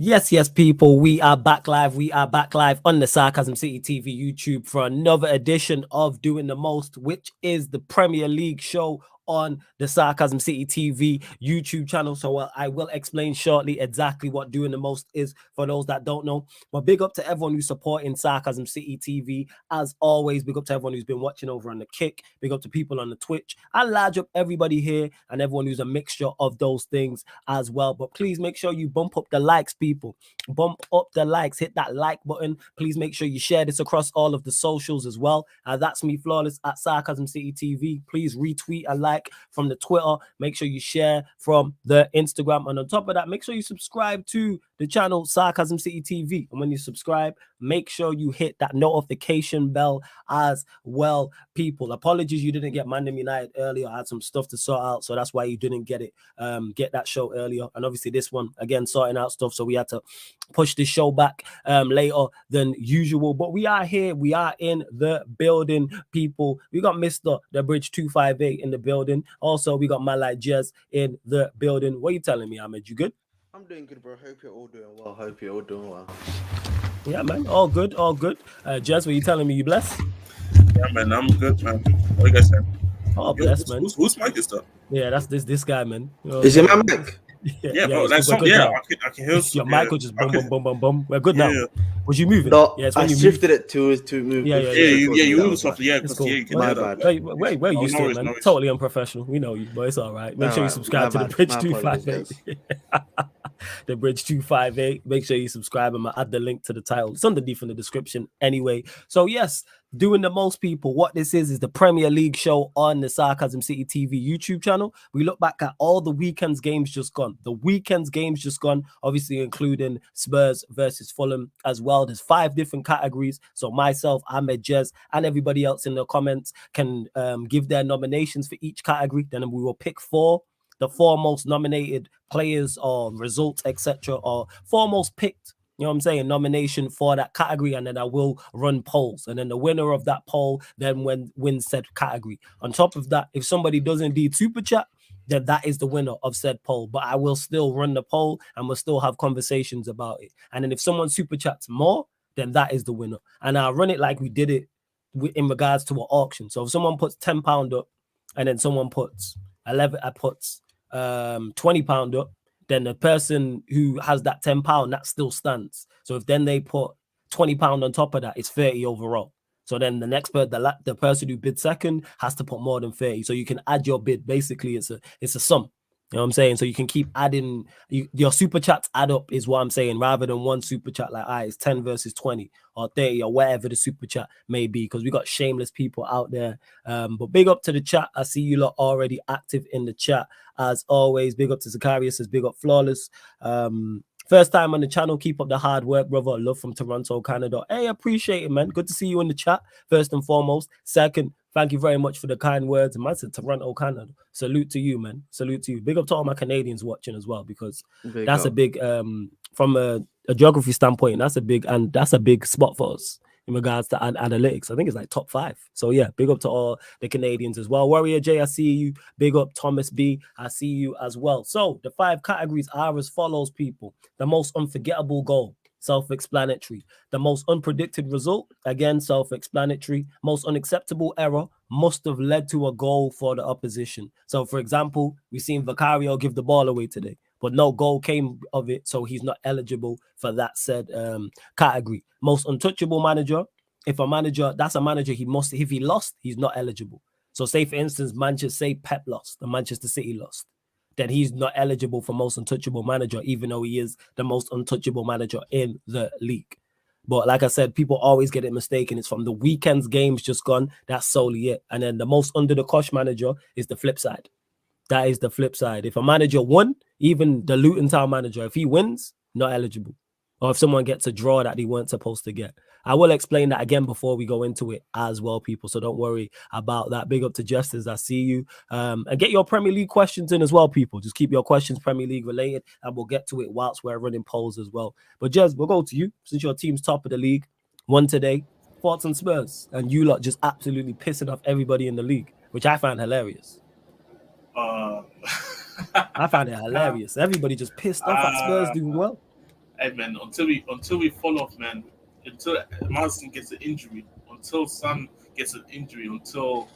Yes, people, we are back live. We are back live on the Sarcasm City TV YouTube for another edition of Doing the Most, which is the Premier League show on the Sarcasm City TV YouTube channel. So I will explain shortly exactly what Doing the Most is for those that don't know. But big up to everyone who's supporting Sarcasm City TV. As always, big up to everyone who's been watching over on the Kick. Big up to people on the Twitch. And large up everybody here and everyone who's a mixture of those things as well. But please make sure you bump up the likes, people. Bump up the likes. Hit that like button. Please make sure you share this across all of the socials as well. That's me, Flawless, at Sarcasm City TV. Please retweet and like from the Twitter. Make sure you share from the Instagram. And on top of that, make sure you subscribe to the channel Sarcasm City TV. And when you subscribe, make sure you hit that notification bell as well, people. Apologies you didn't get Mandem United earlier. I had some stuff to sort out, so that's why you didn't get it, get that show earlier. And obviously this one, again, sorting out stuff, so we had to push this show back later than usual. But we are here. We are in the building, people. We got Mr. The Bridge 258 in the building. Also, we got my like Jez in the building. What are you telling me, Ahmed? You good? I'm doing good, bro. Hope you're all doing well. Hope you're all doing well. Yeah, man. All good. All good. Jez, what are you telling me? You blessed? Yeah, man. I'm good, man. What you guys saying? Oh, blessed, man. Who's mic is that? Yeah, that's this guy, man. Is it my mic? Yeah, bro. Like some, I can hear your mic will just boom, boom, boom, boom, boom. We're good now. Was you moving? No, yeah, I shifted it to move. You move softly. Yeah, because cool. you can hear that. Wait, we're used to it, man. Totally unprofessional. We know you, but it's all right. Make sure you subscribe to the Bridge 258. The Bridge 258. Make sure you subscribe and add the link to the title. It's underneath in the description anyway. So yes, Doing the Most, people. What this is the Premier League show on the Sarcasm City TV YouTube channel. We look back at all the weekend's games just gone. Obviously including Spurs versus Fulham as well. There's 5 different categories. So myself, Ahmed, Jez, and everybody else in the comments can give their nominations for each category. Then we will pick the 4 most nominated players or results, etc., or 4 most picked, you know what I'm saying, nomination for that category, and then I will run polls, and then the winner of that poll then wins said category. On top of that, if somebody does indeed super chat, then that is the winner of said poll, but I will still run the poll and we'll still have conversations about it. And then if someone super chats more, then that is the winner, and I'll run it like we did it in regards to an auction. So if someone puts £10 up and then someone puts £20 up, then the person who has that £10, that still stands. So if then they put £20 on top of that, it's 30 overall. So then the next the person who bid second has to put more than 30. So you can add your bid. Basically, it's a sum. You know what I'm saying? So you can keep adding, your super chats add up is what I'm saying, rather than one super chat like, it's 10 versus 20 or 30 or whatever the super chat may be, because we got shameless people out there. But big up to the chat. I see you lot already active in the chat. As always, big up to Zacharias, says big up Flawless. First time on the channel, keep up the hard work, brother. Love from Toronto, Canada. Hey, appreciate it, man. Good to see you in the chat, first and foremost. Second, thank you very much for the kind words. Man said Toronto, Canada. Salute to you, man. Salute to you. Big up to all my Canadians watching as well, because that's a big, from a geography standpoint, that's a big spot for us in regards to analytics. I think it's like top 5. So yeah, big up to all the Canadians as well. Warrior J, I see you. Big up Thomas B, I see you as well. So the 5 categories are as follows, people. The most unforgettable goal, self-explanatory. The most unpredicted result, again, self-explanatory. Most unacceptable error, must have led to a goal for the opposition. So for example, we've seen Vicario give the ball away today, but no goal came of it, so he's not eligible for that said category. Most untouchable manager. If a manager, that's a manager, if he lost, he's not eligible. So say, for instance, say Pep lost, and Manchester City lost, then he's not eligible for most untouchable manager, even though he is the most untouchable manager in the league. But like I said, people always get it mistaken. It's from the weekend's games just gone. That's solely it. And then the most under the cosh manager is the flip side. That is the flip side. If a manager won, even the Luton Town manager, if he wins, not eligible. Or if someone gets a draw that they weren't supposed to get. I will explain that again before we go into it as well, people. So don't worry about that. Big up to Justice. I see you. And get your Premier League questions in as well, people. Just keep your questions Premier League related, and we'll get to it whilst we're running polls as well. But Jez, we'll go to you. Since your team's top of the league, won today, thoughts on Spurs, and you lot just absolutely pissing off everybody in the league, which I found hilarious. I found it hilarious. Everybody just pissed off at Spurs doing well. Hey man, until we fall off, man, until Madison gets an injury, until Son gets an injury, until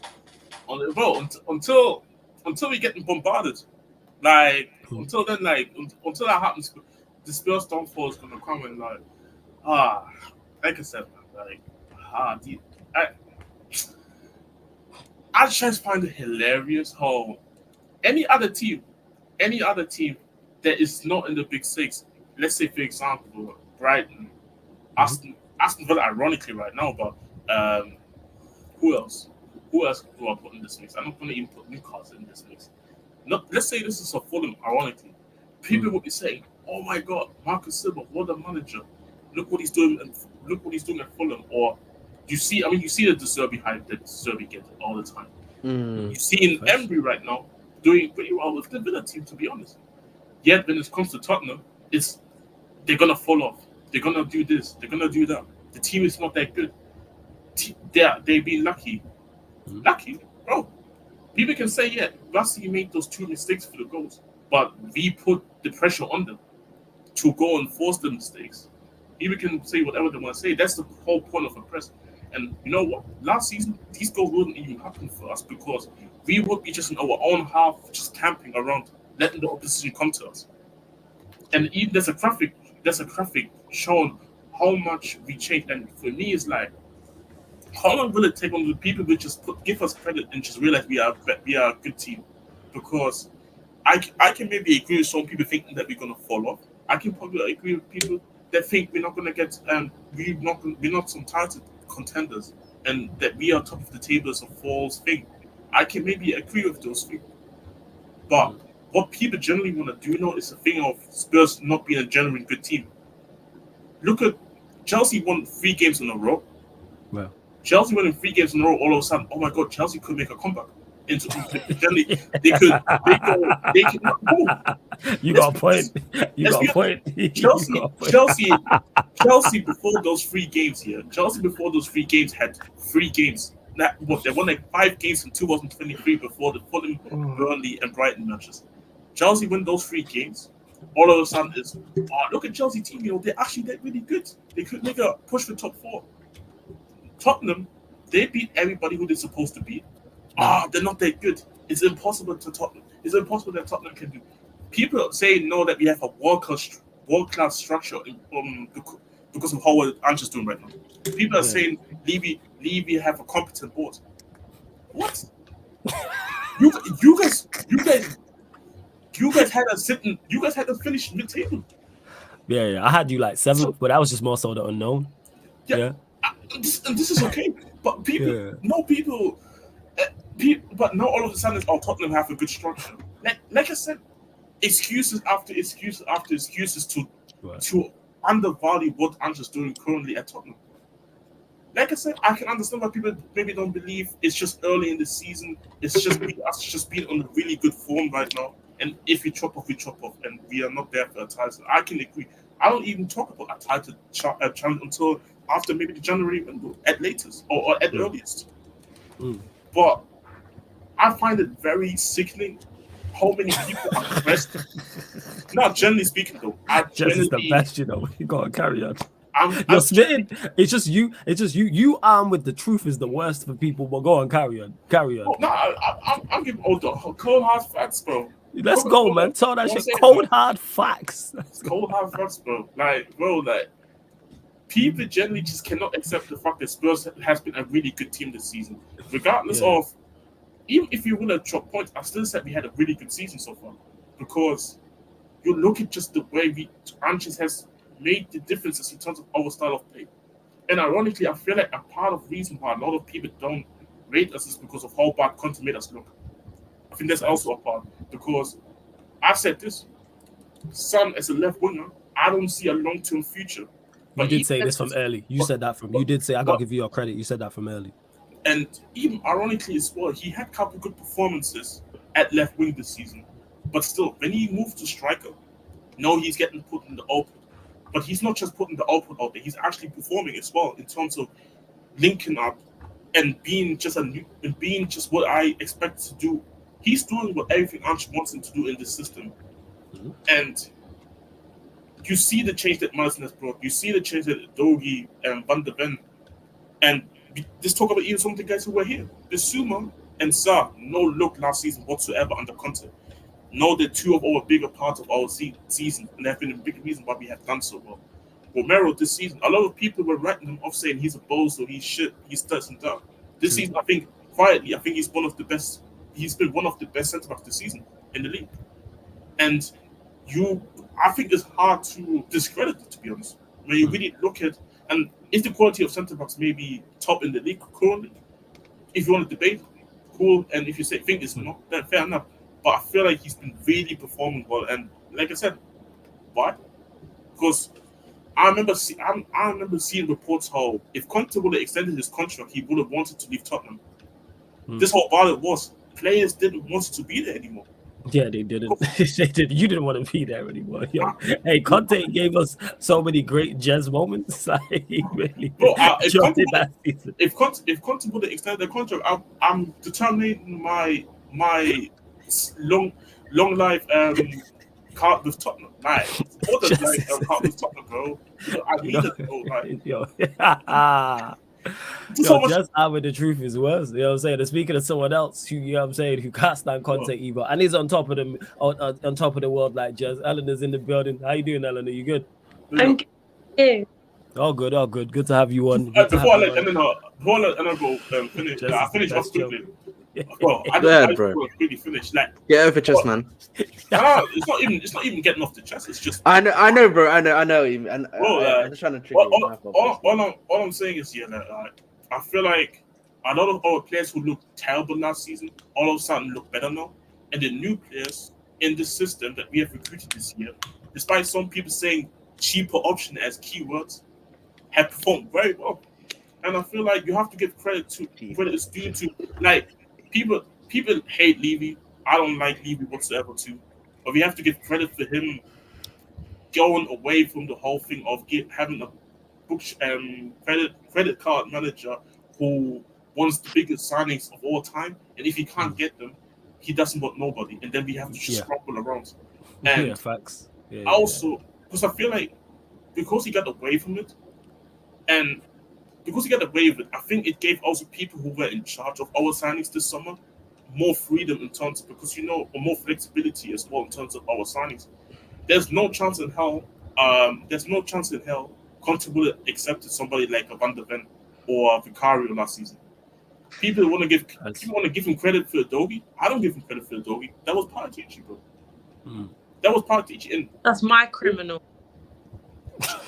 we get bombarded, like until then, until that happens, the Spurs downfall is gonna come and ah, like I said, man, I I just find it hilarious how any other team that is not in the Big Six, let's say for example Brighton, Aston Villa, ironically right now, but who else? Who else do I put in this mix? I'm not going to even put Newcastle in this mix. Let's say this is a Fulham, ironically. People would be saying, "Oh my God, Marcus Silva, what a manager! Look what he's doing, and look what he's doing at Fulham." Or you see the De Zerbi hype that De Zerbi gets all the time. You see in Emery right now doing pretty well with the Villa team, to be honest. Yet when it comes to Tottenham, they're gonna fall off. They're gonna do this. They're gonna do that. The team is not that good. They've been lucky. Lucky, bro. People can say, yeah, Rusty made those 2 mistakes for the goals, but we put the pressure on them to go and force the mistakes. People can say whatever they want to say. That's the whole point of a press. And you know what? Last season, these goals wouldn't even happen for us because we would be just in our own half, just camping around, letting the opposition come to us. And even there's a graphic showing how much we changed. And for me, it's like, how long will it take when the people will just give us credit and just realize we are a good team? Because I can maybe agree with some people thinking that we're gonna fall off. I can probably agree with people that think we're not gonna get we're not some talented contenders and that we are top of the table is a false thing. I can maybe agree with those things. But what people generally want to do now is a thing of Spurs not being a genuine good team. Look at Chelsea won 3 games in a row. Well, Chelsea winning 3 games in a row, all of a sudden, oh my God, Chelsea could make a comeback. Generally, they could. You got a point. You got a point. Chelsea before those 3 games here. Chelsea before those 3 games had 3 games. They won like 5 games in 2023 before the Fulham, Burnley, and Brighton matches. Chelsea win those 3 games. All of a sudden, look at Chelsea team. They're actually really good. They could make a push for top 4. Tottenham, they beat everybody who they're supposed to beat. They're not that good. It's impossible to Tottenham. It's impossible that Tottenham can do. People say no that we have a world-class structure because of how well Ange's doing right now. People are saying Levy have a competent board. What? you guys had us sitting. You guys had us finish mid-table. Yeah. I had you like 7th, but that was just more so the unknown. Yeah. This is okay, but but now all of a sudden, Tottenham have a good structure. Like I said, excuses after excuses to undervalue what Ange's doing currently at Tottenham. Like I said, I can understand why people maybe don't believe it's just early in the season. It's just being on a really good form right now. And if we chop off, and we are not there for a title. I can agree. I don't even talk about a title challenge until after maybe the January window at latest or at earliest. But I find it very sickening how many people are pressed. Not generally speaking, though. Just is the best, you gotta carry on. You're spitting. It's just you. You armed with the truth is the worst for people. But go on, carry on. Oh, no, I'm giving all the cold hard facts, bro. Let's go, man. Tell that shit. Cold hard facts. Cold hard facts, bro. People generally just cannot accept the fact that Spurs has been a really good team this season, regardless of. Even if you win a drop points, I still said we had a really good season so far, because you look at just the way Anges has made the differences in terms of our style of play. And ironically, I feel like a part of the reason why a lot of people don't rate us is because of how bad Conte made us look. I think that's also a part, because I said this, Son as a left winger, I don't see a long-term future. But you did say this from early. You said that from. You did say I gotta give you your credit. You said that from early. And even ironically as well, he had a couple good performances at left wing this season. But still, when he moved to striker, no, he's getting put in the output. But he's not just putting the output out there. He's actually performing as well in terms of linking up and being just what I expect to do. He's doing what everything Ange wants him to do in this system. And you see the change that Madison has brought. You see the change that Dogi and Van der Ven. And just talk about even some of the guys who were here. Bissouma and Sa, no look last season whatsoever under Conte. No, they're two of our bigger parts of our season, and they've been a big reason why we have done so well. Romero this season, a lot of people were writing him off saying he's a bozo, he's shit, he's this and that. This season, I think, quietly, I think he's one of the best. He's been one of the best centre backs this season in the league. And I think it's hard to discredit it, to be honest. When you really look at, and is the quality of centre backs maybe top in the league currently? If you want to debate, cool. And if you think it's not, then fair enough. But I feel like he's been really performing well. And like I said, why? Because I remember seeing reports how if Conte would have extended his contract, he would have wanted to leave Tottenham. This whole battle was players didn't want to be there anymore. Yeah, they didn't. They did. You didn't want to be there anymore. Yo. Hey, Conte gave us so many great jazz moments. Like, he really if Conte would have extended the contract, I'm determining my long life card with Tottenham. Like, more than like card with Tottenham, bro. I need it to go. Like, Yo, just out with the truth is worse. You know what I'm saying? And speaking of someone else who, you know what I'm saying, who can't stand Conte either, and he's on top of them, on top of the world like Jazz. Eleanor's in the building. How you doing, Eleanor? You good? I'm good. All good. Good to have you on. Before I let Eleanor go finish, I finished off quickly. Bro, I just really finish. Like, get over chest, man. No, it's not even getting off the chest. It's just I know, bro. I know. And I'm just trying to trigger all I'm saying is, I feel like a lot of our players who looked terrible last season all of a sudden look better now, and the new players in the system that we have recruited this year, despite some people saying cheaper option as keywords, have performed very well. And I feel like you have to give credit is due to, like, people hate Levy. I don't like Levy whatsoever too, but we have to give credit for him going away from the whole thing of having a credit card manager who wants the biggest signings of all time, and if he can't get them, he doesn't want nobody, and then we have to just scramble around. And facts. Also, because I feel like because he got away from it, and because he got away with it, I think it gave also people who were in charge of our signings this summer more freedom in terms of, because or more flexibility as well in terms of our signings. There's no chance in hell Conte would have accepted somebody like a Van der Ven or Vicario last season. People want to give him credit for Adogi. I don't give him credit for Adogi. That was Paratici, bro. That was Paratici. And that's my criminal.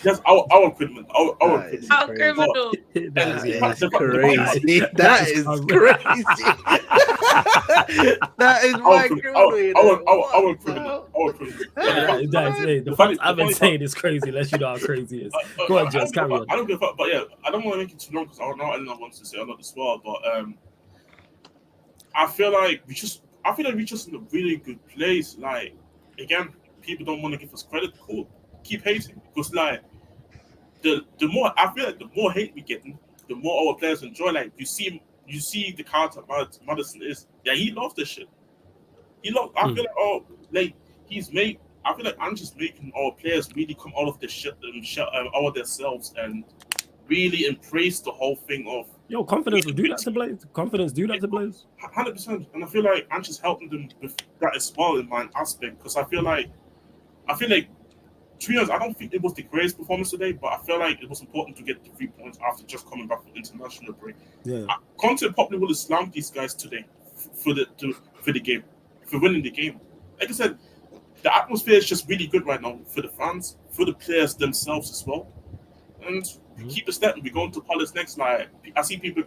That's our criminal. Our criminal. That is crazy. That is crazy. That is my criminal. Our criminal. The fact I've been saying is crazy. Let's you know how crazy it is. Go on, Jess, carry on. I don't give a fuck, but I don't want to make it too long because I know Eleanor wants to say a lot as well. But I feel like we just in a really good place. Like, again, people don't want to give us credit. Cool. Keep hating, because like the more I feel like the more hate we get, the more our players enjoy. Like you see the character Madison is. Yeah, he loves this shit. I feel like I feel like I'm just making our players really come out of the shit out of themselves and really embrace the whole thing of confidence will do that to players. Confidence do that to players. 100%. And I feel like I'm just helping them with that as well in my aspect, because I feel like to be honest, I don't think it was the greatest performance today, but I feel like it was important to get the 3 points after just coming back from international break. Yeah, Conte probably would have slammed these guys today for the game, for winning the game. Like I said, the atmosphere is just really good right now for the fans, for the players themselves as well. And we keep it stepping. We're going to Palace next. Like, I see people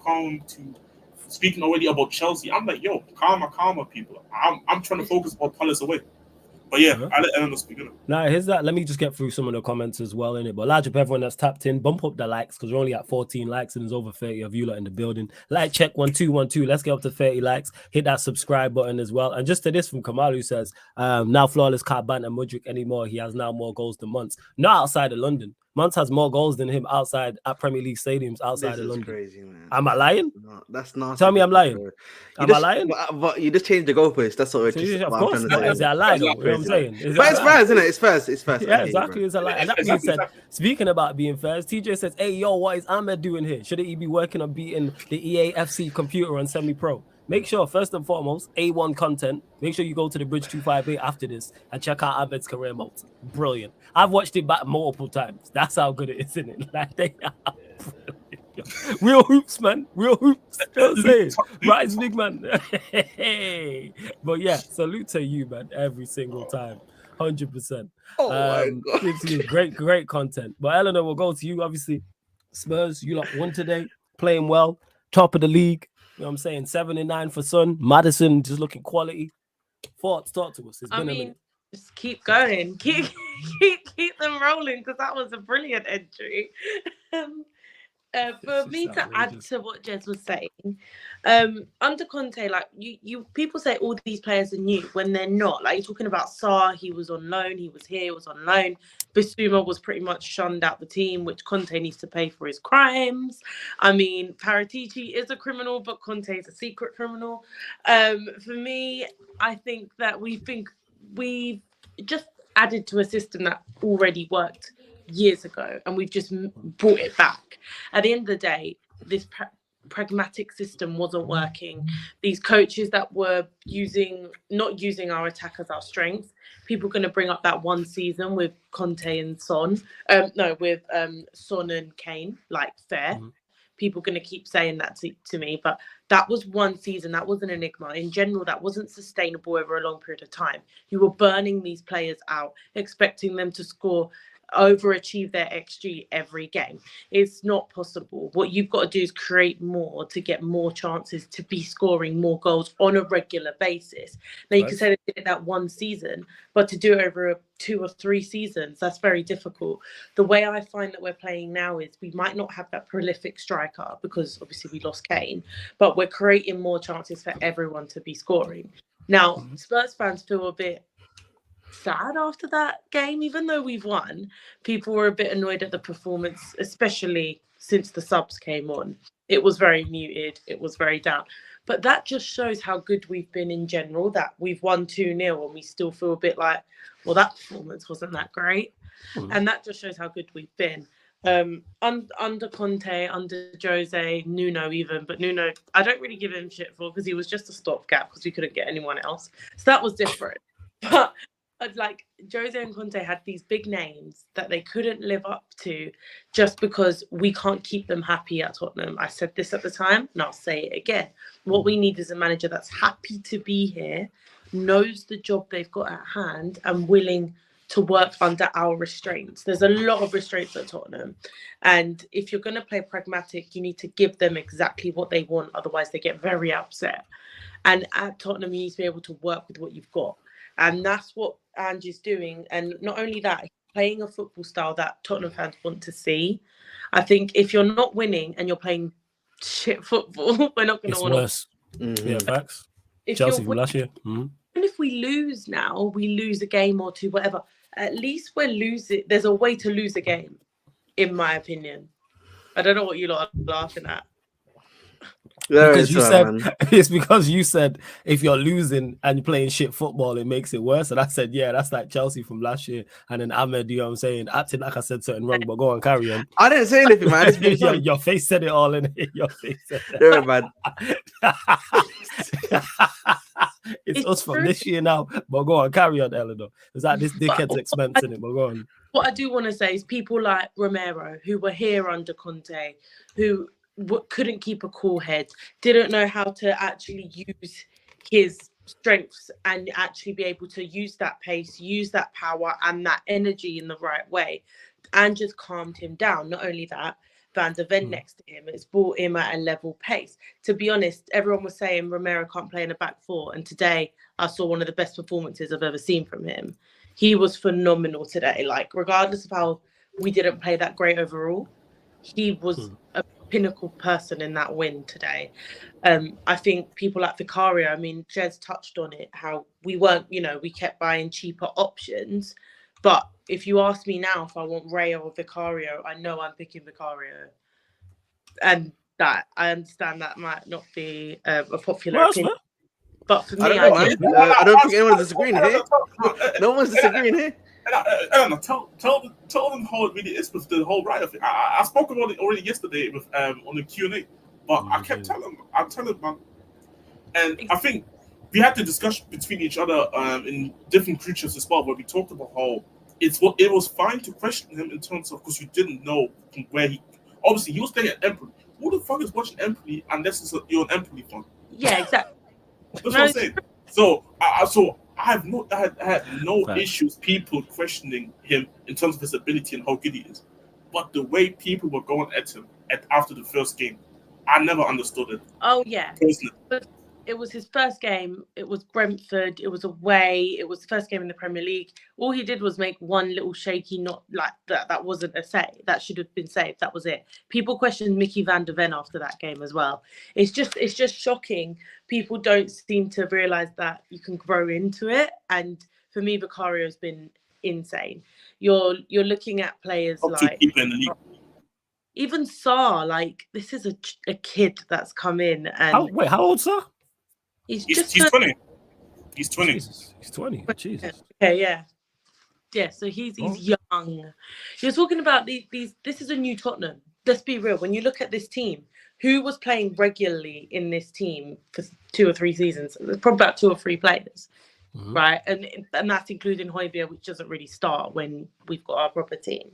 speaking already about Chelsea. I'm like, yo, calmer, people. I'm trying to focus on Palace away. But I'll let Eleanor speak. Now, here's that. Let me just get through some of the comments as well in it. But large up everyone that's tapped in. Bump up the likes because we're only at 14 likes and there's over 30 of you lot in the building. Like check 1212. Let's get up to 30 likes. Hit that subscribe button as well. And just to this from Kamal, who says, now Flawless can't banter Mudryk anymore. He has now more goals than months. Not outside of London. Mount has more goals than him outside at Premier League stadiums outside This of is London. crazy, man. Am I lying? No, that's nasty. Tell me I'm lying. Am I lying? But you just changed the goalpost. That's what, See, of what course, I'm trying to is say. it a lie That's though? like You know what I'm crazy. saying? Is it But a it's lie? fair, isn't it? It's fair. It's fair. Yeah, exactly. It's a lie. And that being Exactly. said, speaking about being fair, TJ says, "Hey, yo, what is Ahmed doing here? Shouldn't he be working on beating the EAFC computer on semi-pro? Make sure, first and foremost, A1 content. Make sure you go to the Bridge 258 after this and check out Ahmed's career modes. Brilliant. I've watched it back multiple times. That's how good it is, isn't it? Like they are brilliant. Real hoops, man. Real hoops. You know what I'm saying? Rise, big man. Hey. But yeah, salute to you, man, every single time. 100%. Oh my God. Gives you great content. But Eleanor, we'll go to you. Obviously, Spurs, you lot won today, playing well, top of the league. You know what I'm saying? 7-9 for Son. Madison just looking quality. Thoughts, talk to us. It's been a minute. Just keep going, keep them rolling, because that was a brilliant entry. For me to add to what Jez was saying, under Conte, like you people say all these players are new when they're not. Like you're talking about Sarr, he was on loan, he was here, he was on loan. Bissouma was pretty much shunned out the team, which Conte needs to pay for his crimes. I mean, Paratici is a criminal, but Conte is a secret criminal. For me, I think that we've just added to a system that already worked years ago, and we've just brought it back. At the end of the day, this pragmatic system wasn't working. These coaches that were not using our attack as our strength. People are going to bring up that one season with Conte and Son. With Son and Kane. Like fair. Mm-hmm. People are going to keep saying that to me, but that was one season. That was an enigma. In general, that wasn't sustainable over a long period of time. You were burning these players out, expecting them to score, overachieve their XG every game. It's not possible. What you've got to do is create more to get more chances to be scoring more goals on a regular basis. Now, you can say they did it that one season, but to do it over 2 or 3 seasons, that's very difficult. The way I find that we're playing now is we might not have that prolific striker because obviously we lost Kane, but we're creating more chances for everyone to be scoring. Now, Spurs fans feel a bit sad after that game, even though we've won. People were a bit annoyed at the performance, especially since the subs came on. It was very muted, it was very down, but that just shows how good we've been in general, that we've won 2-0 and we still feel a bit like, well, that performance wasn't that great. And that just shows how good we've been. Under Conte, under Jose, Nuno even, but Nuno, I don't really give him shit for, because he was just a stopgap because we couldn't get anyone else, so that was different. But like Jose and Conte had these big names that they couldn't live up to just because we can't keep them happy at Tottenham. I said this at the time and I'll say it again. What we need is a manager that's happy to be here, knows the job they've got at hand, and willing to work under our restraints. There's a lot of restraints at Tottenham. And if you're going to play pragmatic, you need to give them exactly what they want. Otherwise, they get very upset. And at Tottenham, you need to be able to work with what you've got. And that's what Ange's doing. And not only that, he's playing a football style that Tottenham fans want to see. I think if you're not winning and you're playing shit football, we're not going to want to. It's worse. Yeah, facts. If Chelsea from last year. And if we lose now, we lose a game or two, whatever. At least we're losing. There's a way to lose a game, in my opinion. I don't know what you lot are laughing at. Because you said it's because you said if you're losing and you're playing shit football, it makes it worse. And I said, yeah, that's like Chelsea from last year. And then Ahmed, you know what I'm saying, acting like I said something wrong, but go on, carry on. I didn't say anything, man. Your face said it all in it. Your face said it. You're man. It's us from this year now, but go on, carry on, Eleanor. It's like this dickhead's expense in it, but go on. What I do want to say is people like Romero, who were here under Conte, who couldn't keep a cool head, didn't know how to actually use his strengths and actually be able to use that pace, use that power and that energy in the right way, and just calmed him down. Not only that, Van der Ven next to him, it's brought him at a level pace. To be honest, everyone was saying Romero can't play in a back four, and today I saw one of the best performances I've ever seen from him. He was phenomenal today. Like, regardless of how we didn't play that great overall, he was a pinnacle person in that win today. I think people like Vicario, I mean, Jez touched on it, how we weren't, we kept buying cheaper options, But if you ask me now if I want Raya or Vicario, I know I'm picking Vicario. And that I understand that might not be a popular Well, opinion. But for I me, don't know, man. I don't think anyone's disagreeing here. No one's disagreeing here. I don't know. Tell them how it really is with the whole riot thing. I spoke about it already yesterday with on the Q&A, but I kept telling man, and I think we had the discussion between each other in different creatures as well, where we talked about how it was fine to question him in terms of because you didn't know where he obviously he was playing at Empoli. Who the fuck is watching Empoli unless you're an Empoli fan? yeah, exactly. That's what I'm saying. So I had no Fact. issues people questioning him in terms of his ability and how good he is, but the way people were going at him after the first game, I never understood it. Oh yeah, Personally. but it was his first game. It was Brentford. It was away. It was the first game in the Premier League. All he did was make one little shaky, not like that. That wasn't a save. That should have been saved. That was it. People questioned Mickey van der Ven after that game as well. It's just shocking. People don't seem to realise that you can grow into it. And for me, Vicario has been insane. You're looking at players Top like two people in the league. even Sarr. Like this is a kid that's come in and How old, sir? he's 20. He's 20. Jesus, he's 20. Jesus. Okay, yeah. So he's young. You're talking about these. This is a new Tottenham. Let's be real. When you look at this team, who was playing regularly in this team for 2 or 3 seasons? There's probably about 2 or 3 players, right? And that's including Højbjerg, which doesn't really start when we've got our proper team.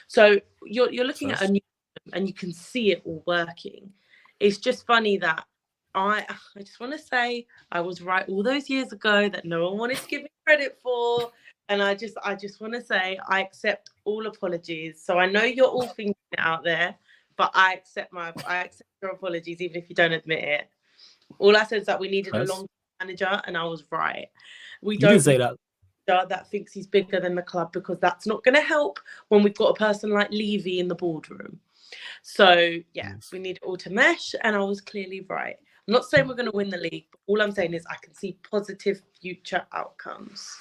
So you're looking at a new team and you can see it all working. It's just funny that I just want to say I was right all those years ago that no one wanted to give me credit for. And I just want to say I accept all apologies. So I know you're all thinking it out there, but I accept your apologies, even if you don't admit it. All I said is that we needed a long manager, and I was right. We don't say that. That thinks he's bigger than the club because that's not going to help when we've got a person like Levy in the boardroom. So we need it all to mesh, and I was clearly right. I'm not saying we're going to win the league, but all I'm saying is I can see positive future outcomes.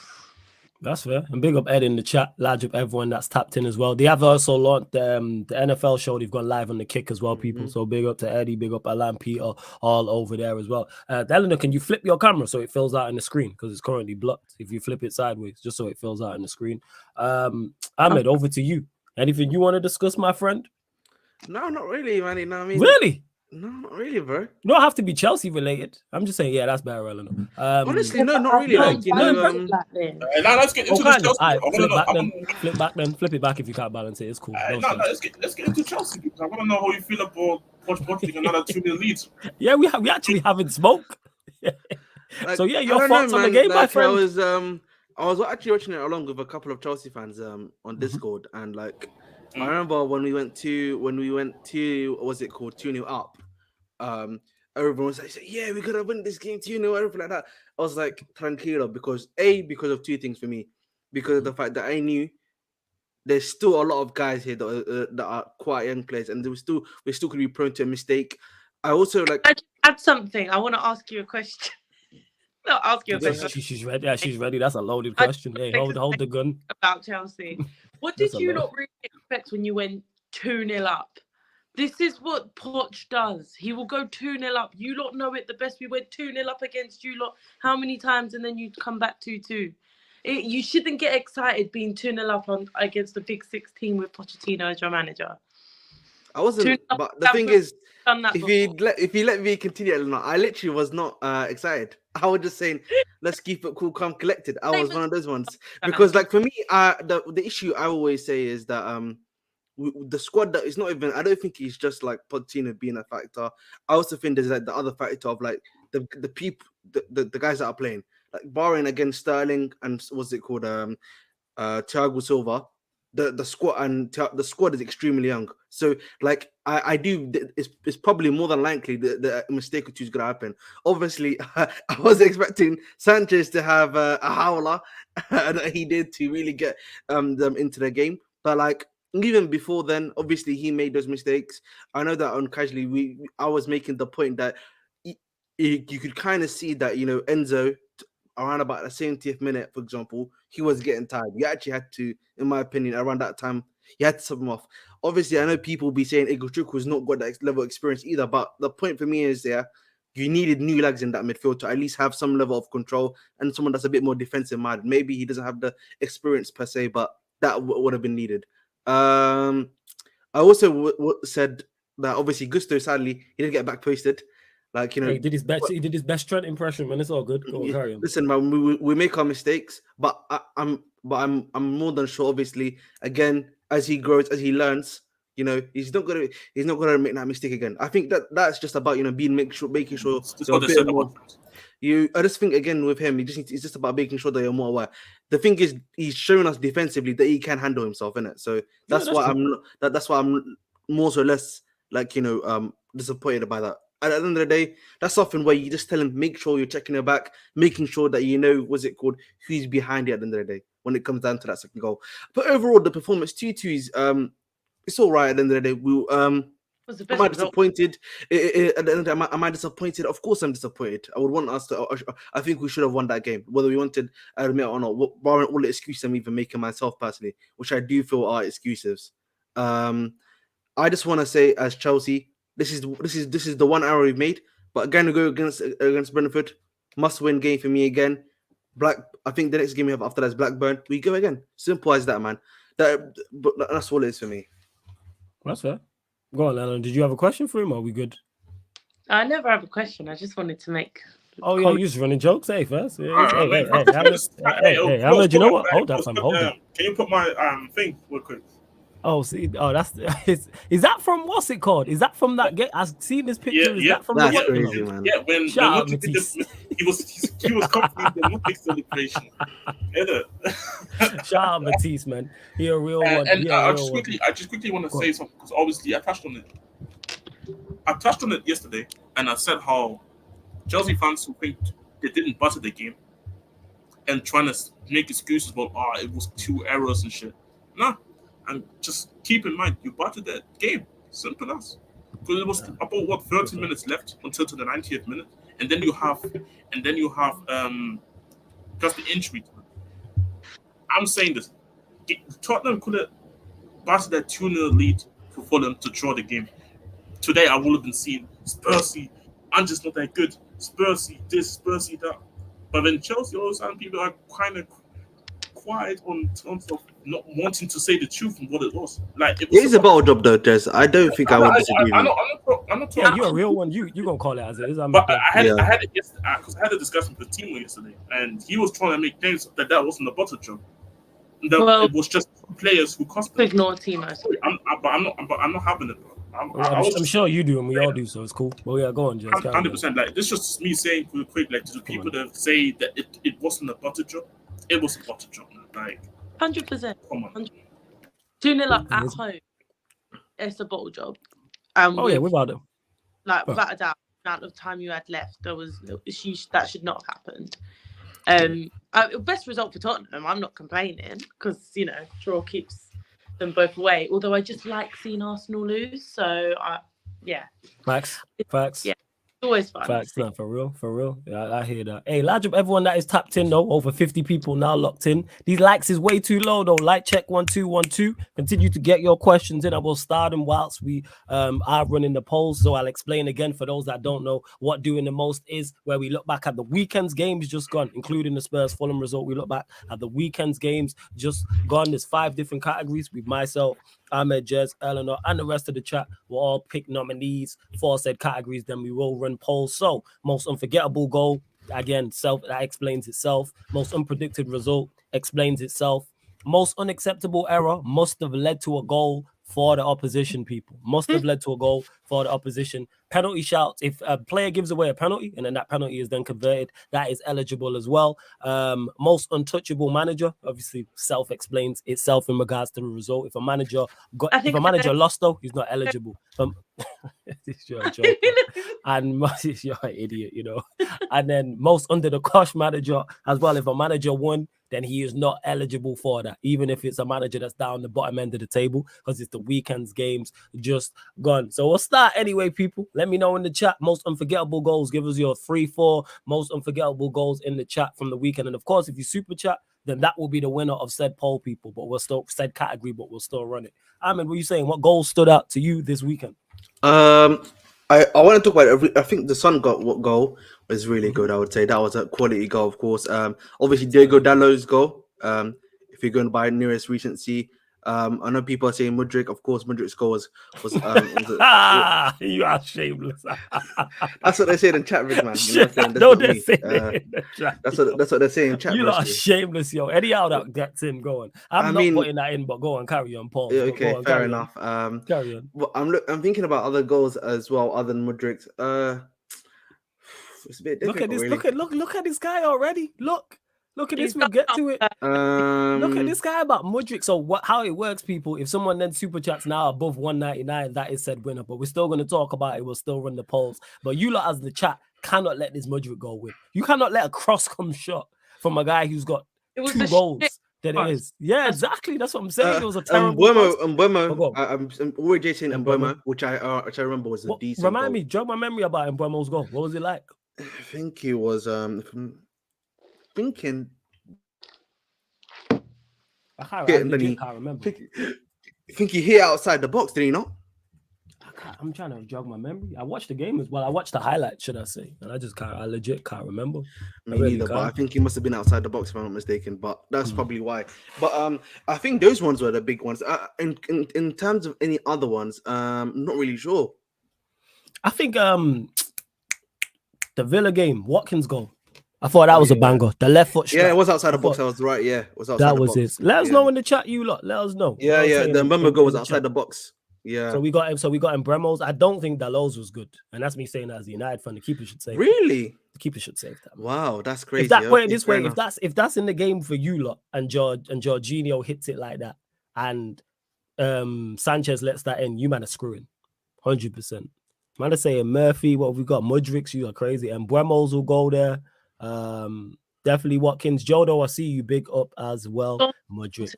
That's fair. And big up Ed in the chat, large up everyone that's tapped in as well. They have also launched the NFL show. They've gone live on the Kick as well, people. So big up to Eddie, big up Alan, Peter, all over there as well. Eleanor, can you flip your camera so it fills out in the screen? Because it's currently blocked. If you flip it sideways, just so it fills out in the screen. Ahmed, over to you. Anything you want to discuss, my friend? No, not really, man. You know what I mean? Really? No, not really, bro. You don't have to be Chelsea related. I'm just saying, that's better, Eleanor. Honestly, no, not really. Like, you know, now let's get into this Chelsea. All right, flip back then. Flip it back if you can't balance it. It's cool. Let's get into Chelsea. Because I want to know how you feel about Pochettino another 2-0 leads. Yeah, we actually haven't smoked. like, so your thoughts on the game, my friend? I was actually watching it along with a couple of Chelsea fans on Discord, and like I remember when we went to what's it called 2-0 up. Everyone was like, yeah, we could have won this game 2-0, everything like that. I was like, tranquilo, because of 2 things for me. Because of the fact that I knew there's still a lot of guys here that are quite young players, and we still could be prone to a mistake. I also like add something. I want to ask you a question. No, ask you a question. She's ready. Yeah, she's ready. That's a loaded question. Hey, hold the gun. About Chelsea. What did you not really expect when you went 2-0 up? This is what Poch does. He will go 2-0 up. You lot know it the best. We went 2-0 up against you lot how many times, and then you come back 2-2. You shouldn't get excited being 2-0 up against the Big 6 team with Pochettino as your manager. I wasn't, but the thing is, if you let me continue, I literally was not excited. I was just saying, let's keep it cool, calm, collected. I was one of those ones because, like, for me, the issue I always say is that the squad that is not even. I don't think he's just like Pochettino being a factor. I also think there's like the other factor of like the people, the guys that are playing, like barring against Sterling and what's it called, Thiago Silva. The squad is extremely young. So like I do, it's probably more than likely the mistake or two is gonna happen. Obviously, I was expecting Sanchez to have a howler that he did to really get them into the game, but like. Even before then, obviously he made those mistakes. I know that uncasually I was making the point that you could kind of see that, you know, Enzo around about the 70th minute, for example, he was getting tired. You actually had to, in my opinion, around that time, you had to sub him off. Obviously, I know people will be saying Igor not got that level of experience either, but the point for me is you needed new legs in that midfield to at least have some level of control and someone that's a bit more defensive minded. Maybe he doesn't have the experience per se, but that would have been needed. I also said that obviously Gusto, sadly, he didn't get back posted. Like, he did his best Trent impression, man. It's all good. Go on, carry on. Listen, man, we make our mistakes, but I'm more than sure. Obviously, again, as he grows, as he learns, he's not gonna make that mistake again. I think that's just about making sure you're a bit more. I just think again with him, it's just about making sure that you're more aware. The thing is, he's showing us defensively that he can handle himself, innit? So that's why I'm more or less disappointed by that. At the end of the day, that's something where you just tell him, make sure you're checking your back, making sure that who's behind you at the end of the day when it comes down to that second goal. But overall, the performance 2-2 is it's all right at the end of the day. Am I disappointed? At the end of the day, am I disappointed? Of course I'm disappointed. I would want us to. I think we should have won that game, whether we wanted to admit it or not. Barring all the excuses I'm even making myself personally, which I do feel are excuses. I just want to say, as Chelsea, this is the one error we've made. But again, to go against Brentford, must-win game for me again. I think the next game we have after that is Blackburn. We go again. Simple as that, man. But that's all it is for me. That's fair. Go on, Alan. Did you have a question for him? Or are we good? I never have a question. I just wanted to make. Oh, yeah, you're just running jokes, first. Hey, Ahmed, you know what? Hold up, Can you put my thing real quick? Oh, see, that's is that from what's it called? Is that from that game? I've seen this picture. Is that from that's the crazy, man? Yeah, when he was confident in the Olympic celebration. Shout out Matisse, man. He a real one. And I just quickly want to say something because obviously I touched on it yesterday, and I said how Chelsea fans who think they didn't butter the game and trying to make excuses about it was 2 errors and shit. No. And just keep in mind, you buttered that game. Simple as. Because it was about 30 minutes left until to the 90th minute, and then you have just the injury. I'm saying this: Tottenham could have buttered that 2-0 lead for Fulham to draw the game. Today, I would have been seeing Spursy. I'm just not that good. Spursy this, Spursy that. But then Chelsea, all of a sudden, people are kind of quiet on terms of not wanting to say the truth and what it was. Like it is a battle job, though, Des. I don't think I would disagree. I'm not talking. You're a real one. You gonna call it as it is. But I had it yesterday because I had a discussion with Timo yesterday, and he was trying to make claims that wasn't a butter job. It was just players who cost. Ignore Timo. I'm not having it. I'm sure you do, and we all do, so it's cool. But yeah, go on, Jess. 100%. Like this is just me saying real quick, like to the people that say that it wasn't a butter job. It was a butter job, like 100%. Come on, 2-0 up at home. It's a bottle job. Without it. Like without a doubt, the amount of time you had left, that should not have happened. Best result for Tottenham. I'm not complaining because draw keeps them both away. Although I just like seeing Arsenal lose. So Facts. Yeah. Always fun. Facts, no, for real. Yeah, I hear that. Hey, large up everyone that is tapped in though. Over 50 people now locked in. These likes is way too low though. Like check 1212. Continue to get your questions in. I will start them whilst we are running the polls. So I'll explain again for those that don't know what doing the most is, where we look back at the weekend's games just gone, including the Spurs Fulham result. We look back at the weekend's games just gone. There's 5 different categories with myself, Ahmed, Jez, Eleanor, and the rest of the chat will all pick nominees for said categories. Then we will run polls. So, most unforgettable goal, again, that explains itself. Most unpredicted result explains itself. Most unacceptable error must have led to a goal for the opposition, people. Must have led to a goal for the opposition. Penalty shouts. If a player gives away a penalty and then that penalty is then converted, that is eligible as well. Most untouchable manager, obviously self-explains itself in regards to the result. If a manager lost though, he's not eligible. You're a joke. And you're an idiot, And then most under the cosh manager as well. If a manager won, then he is not eligible for that, even if it's a manager that's down the bottom end of the table, because it's the weekend's games just gone. So we'll start Anyway, people, let me know in the chat most unforgettable goals. Give us your 3-4 most unforgettable goals in the chat from the weekend. And of course, if you super chat, then that will be the winner of said poll, people. But we'll still said category, but we'll still run it. Ahmed, what are you saying? What goals stood out to you this weekend? I want to talk about it. I think the Sun got what goal was really good. I would say that was a quality goal, of course. Obviously Diego Dalot's goal. If you're going by nearest recency, I know people are saying Mudryk. Of course, Mudryk's goal was you are shameless. That's what they say in chat, big man. You know what I'm saying? No, they're saying in the chat. That's what they're saying in chat. You are shameless, yo. Anyhow, that gets him going. I'm not putting that in, but go on, carry on, Paul. Okay, on, fair enough. Carry on. But I'm thinking about other goals as well, other than Mudryk's. It's a bit difficult. Look at this. Look at this guy already. Look at this. We'll get to it. Look at this guy about Mudryk. So how it works, people, if someone then super chats now above 199, that is said winner. But we're still going to talk about it. We'll still run the polls. But you lot as the chat cannot let this Mudryk goal win. You cannot let a cross come shot from a guy who's got 2 goals. That it is. Yeah, exactly. That's what I'm saying. It was a terrible Mbeumo. I'm already saying Mbeumo, which I remember was a decent Remind goal. me, jog my memory about Mbeumo's goal. What was it like? I think he was thinking. I can't remember. I think he hit outside the box, did he not? I'm trying to jog my memory. I watched the game as well. I watched the highlights, should I say? And I legit can't remember. Me neither, but I think he must have been outside the box if I'm not mistaken. But that's probably why. But I think those ones were the big ones. In terms of any other ones, I'm not really sure. I think the Villa game, Watkins goal. I thought that was a banger. The left foot strike. Yeah, it was outside the box. I was right. Yeah, it was outside that the was box. it. Let us know in the chat, you lot. Let us know. Yeah. The Mbeumo goal was outside the box. Yeah. So we got Mbeumo's. I don't think Dalot's was good, and that's me saying that as a United fan. The keeper should save. Really? The keeper should save that. Wow, that's crazy. If that put it this way, if that's in the game for you lot, and Jorginho hits it like that, and Sanchez lets that in, you man are screwing, 100%. Man are saying Murphy. What have we got? Mudryk, you are crazy, and Mbeumo's will go there. Definitely Watkins. Jodo, I see you big up as well. Mudryk.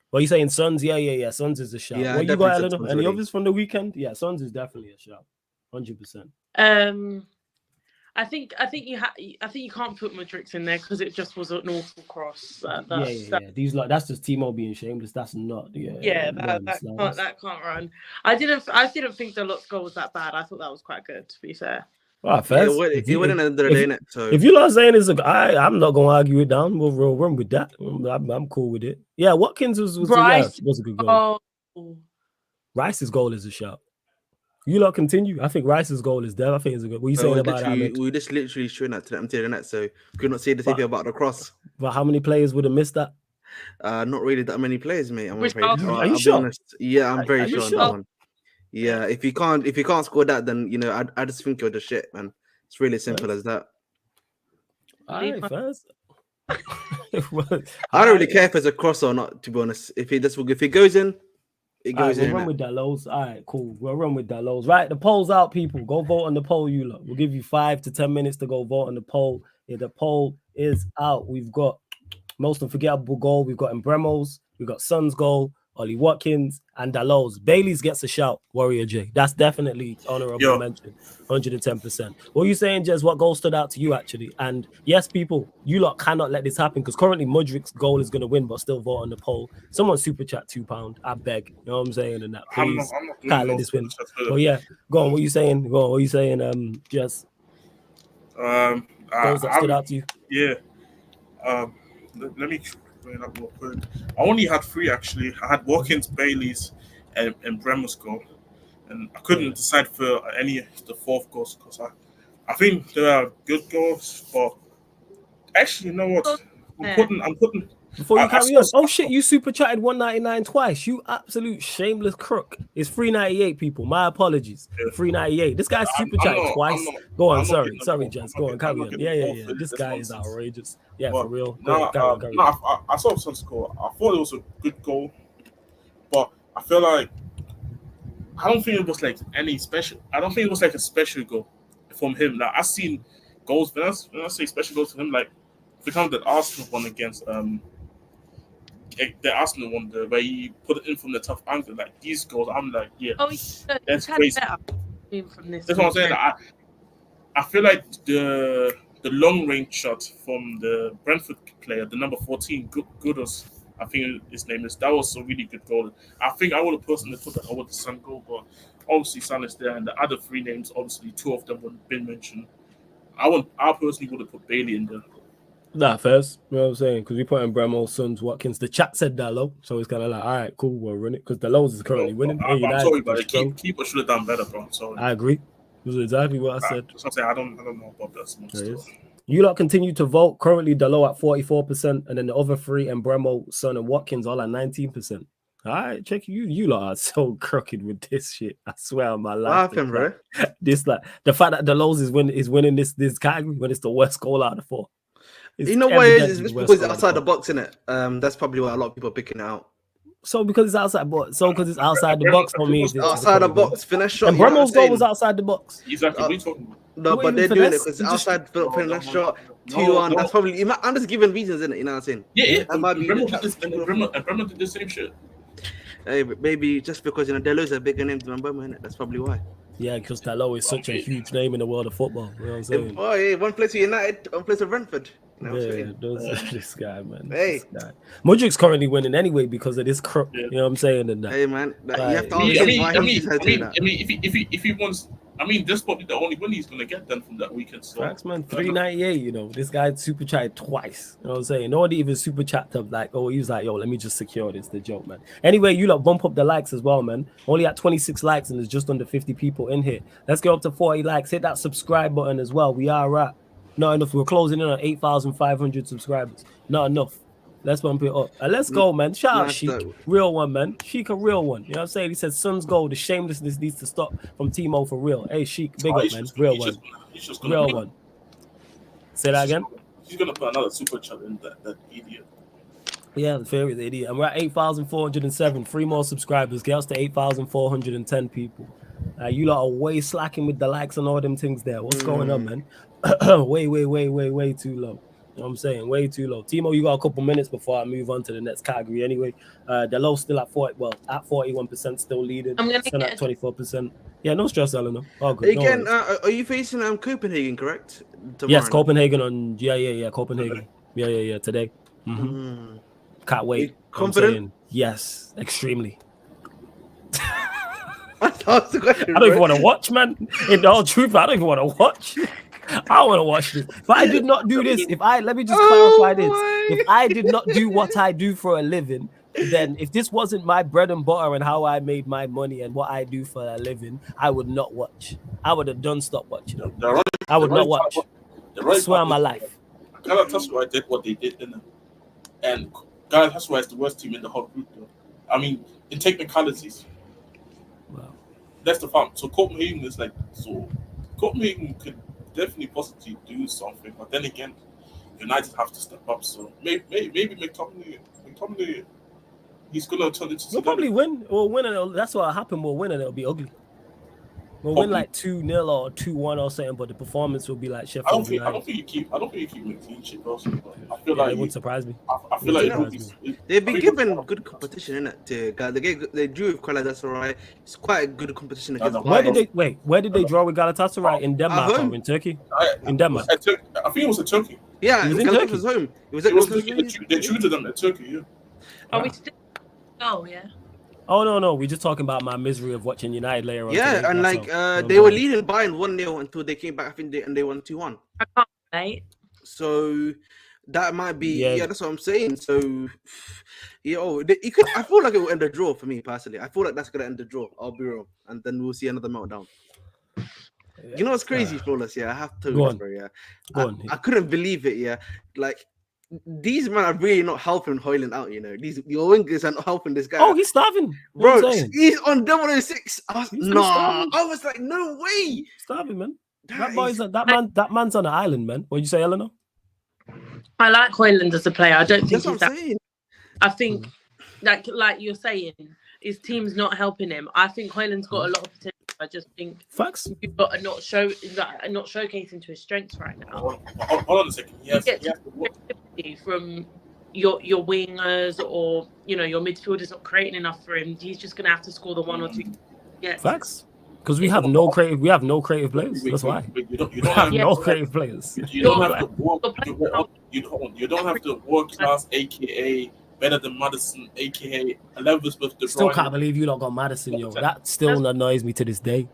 What are you saying? Sons? Yeah. Sons is a shout. Yeah, what you got, Eleanor? Any others from the weekend? Yeah, Sons is definitely a shout. 100%. I think you can't put Mudryk in there because it just was an awful cross. These that's just Timo being shameless. That's not. That can't run. I didn't think the Lot's goal was that bad. I thought that was quite good, to be fair. Fair. He went in the day, innit? So if you're not saying it's I'm not gonna argue it down. We'll run with that. I'm cool with it. Yeah, Watkins was a good goal. Rice's goal is a shout. You lot continue. I think Rice's goal is there. I think it's a good. What are you saying about that? We just literally showing that to the net, so we could not say the thing about the cross. But how many players would have missed that? Not really that many players, mate. I'm afraid. Are you sure? Yeah, I'm very sure on that one. Yeah, if you can't score that, then I just think you're the shit, man. It's really simple as that. All right, first. I don't really care if it's a cross or not, to be honest. If it goes in, it goes in. We'll run with Dalot's. All right, cool. We'll run with Dalot's. Right, the poll's out, people. Go vote on the poll, you lot. We'll give you 5 to 10 minutes to go vote on the poll. Yeah, the poll is out. We've got most unforgettable goal. We've got Mbeumo's. We've got Son's goal. Ollie Watkins and Dalot's. Bailey's gets a shout, Warrior J. That's definitely honorable mention, 110%. What are you saying, Jez? What goal stood out to you, actually? And yes, people, you lot cannot let this happen because currently Mudryk's goal is going to win, but still vote on the poll. Someone super chat £2. I beg. You know what I'm saying? And that, please, can't let this win. Oh, yeah. Go on. What are you saying? Go on. What are you saying, Jez? Goals that stood out to you? Yeah. Let me... I only had 3 actually. I had Watkins, Bailey's, and Mbeumo's goal, and I couldn't decide for any of the 4th goals because I think they are good goals. But actually, you know what? I'm putting. Before you carry on, oh shit! You super chatted 199 twice. You absolute shameless crook. It's 398, people. My apologies. 398. This guy super chatted twice. Go on. Sorry, Jens. Go on, carry on. Yeah. This guy is outrageous. Yeah, for real. I saw some score. I thought it was a good goal, but I feel like I don't think it was like any special. I don't think it was like a special goal from him. Like I've seen goals. When I say special goals from him, like the kind that Arsenal won against the Arsenal one, where he put it in from the tough angle, like these goals. I'm like, yeah, that's crazy. From this that's what I'm saying. Like, I feel like the long range shot from the Brentford player, the number 14, Goodos, I think his name is. That was a really good goal. I think I would have personally put that over the Son goal, but obviously Son is there, and the other three names, obviously two of them would have been mentioned. I personally would have put Bailey in there. Nah, first, you know what I'm saying? Because we put in Bremo, Sons, Watkins. The chat said that low, so it's kind of like, all right, cool, we'll run it. Because the lows is currently winning. I'm sorry, but keeper should have done better, bro. So I agree. This is exactly what I said. So I don't know about that. You lot continue to vote. Currently, Delo at 44%, and then the other three, and Bremo, Son, and Watkins, all at 19%. All right, check you lot are so crooked with this shit. I swear on my life. What happened, bro? This like the fact that the Lowe's is winning this category when it's the worst goal out of four. You know what it is? It's because it's outside the box, innit? That's probably why a lot of people are picking it out. So because it's outside, because it's outside the box for me. Outside the box, finesse shot. And Bremo's goal was outside the box. Exactly. What are you talking about? No, but they're doing it because outside finesse shot. 2-1. That's probably. I'm just giving reasons, innit? You know what I'm saying? Yeah. That might be. Bremo did the same shit. Hey, but maybe just because Delo's a bigger name than Mboma, innit? That's probably why. Yeah, because Delo is such a huge name in the world of football. You know what I'm saying? Oh, yeah, one place for United, one place for Brentford. This guy, man. Hey, Mudrik's currently winning anyway because of this crook. You know what I'm saying? And that. Hey, man, you have to if he wants, this is probably the only win he's gonna get then from that weekend. So. Facts, man. 398. You know, this guy super chatted twice. You know what I'm saying? Nobody even super chatted up like, oh, he was like, yo, let me just secure this. The joke, man. Anyway, you lot bump up the likes as well, man. Only at 26 likes and there's just under 50 people in here. Let's go up to 40 likes. Hit that subscribe button as well. We are at. Not enough. We're closing in on 8,500 subscribers. Not enough. Let's bump it up. Let's go, man. Shout out Sheik. Real one, man. Sheik a real one. You know what I'm saying? He said, Sun's goal. The shamelessness needs to stop from Timo for real. Hey, Sheik, big up, man. Real one. Real one. Say that again? He's going to put another super chat in that idiot. Yeah, the favorite idiot. And we're at 8,407. 3 more subscribers. Get us to 8,410 people. You lot are way slacking with the likes and all them things there. What's going on, man? way too low. You know what I'm saying? Way too low. Timo, you got a couple minutes before I move on to the next category anyway. The low still at 41%, still leading. I'm going to get at 24%. Yeah, no stress, Eleanor. All good. Again, are you facing Copenhagen, correct? Tomorrow yes, Copenhagen on Copenhagen. Yeah, today. Mm-hmm. Can't wait. Confident? Yes, extremely. That's the question, I don't even want to watch, man. In all truth, I don't even want to watch. I don't want to watch this. If I did not do this, let me just clarify this. If I did not do what I do for a living, then if this wasn't my bread and butter and how I made my money and what I do for a living, I would not watch. I would have done stop watching. I would not watch. I swear on my life. That's why I did what they did, didn't it? And guys, that's why it's the worst team in the whole group, though. In technicalities. Wow. That's the fact. So Copenhagen is Copenhagen could definitely possibly do something, but then again, United have to step up. So maybe McTominay, he's gonna turn into. We'll probably win. We'll win, and that's what happened. We'll win, and it'll be ugly. We'll win like 2-0 or 2-1 or something, but the performance will be like Sheffield United. I don't think you keep clean sheet, bro. I feel like it would surprise me. I feel like they've been given good competition, innit? They drew with Galatasaray. It's quite a good competition against. Where did they draw with Galatasaray? In Denmark or in Turkey? In Denmark. I think it was in Turkey. Yeah, it was in Turkey. Was home. They drew to them at Turkey. Yeah. Are we still? Oh yeah. Oh no, we're just talking about my misery of watching United later on. Yeah, and they were leading Bayern 1-0 until they came back. I think they won 2-1. I can't relate. So that might be that's what I'm saying. So I feel like it will end the draw for me personally. I feel like that's gonna end the draw. I'll be real, and then we'll see another meltdown. Yeah, you know what's crazy, Flawless? Yeah, I have to go on. Yeah, I couldn't believe it. Yeah, like. These men are really not helping Højlund out, you know. The wingers are not helping this guy. Oh, he's starving, bro. He's on 006. I was like, no way. Starving, man. That man's on an island, man. What did you say, Eleanor? I like Højlund as a player. I don't think he's that. I think, like you're saying, his team's not helping him. I think Højlund's got a lot of potential. I just think facts. You've got to not showcasing to his strengths right now. Hold on a second. Yes. From your wingers or your midfielder's not creating enough for him, he's just gonna have to score the one or two. Yeah, facts. Because we have no creative players. That's why you don't have have no creative players. You don't have the world class, aka better than Madison, aka levels with the. Still can't believe you lot got Madison, yo. That still annoys me to this day.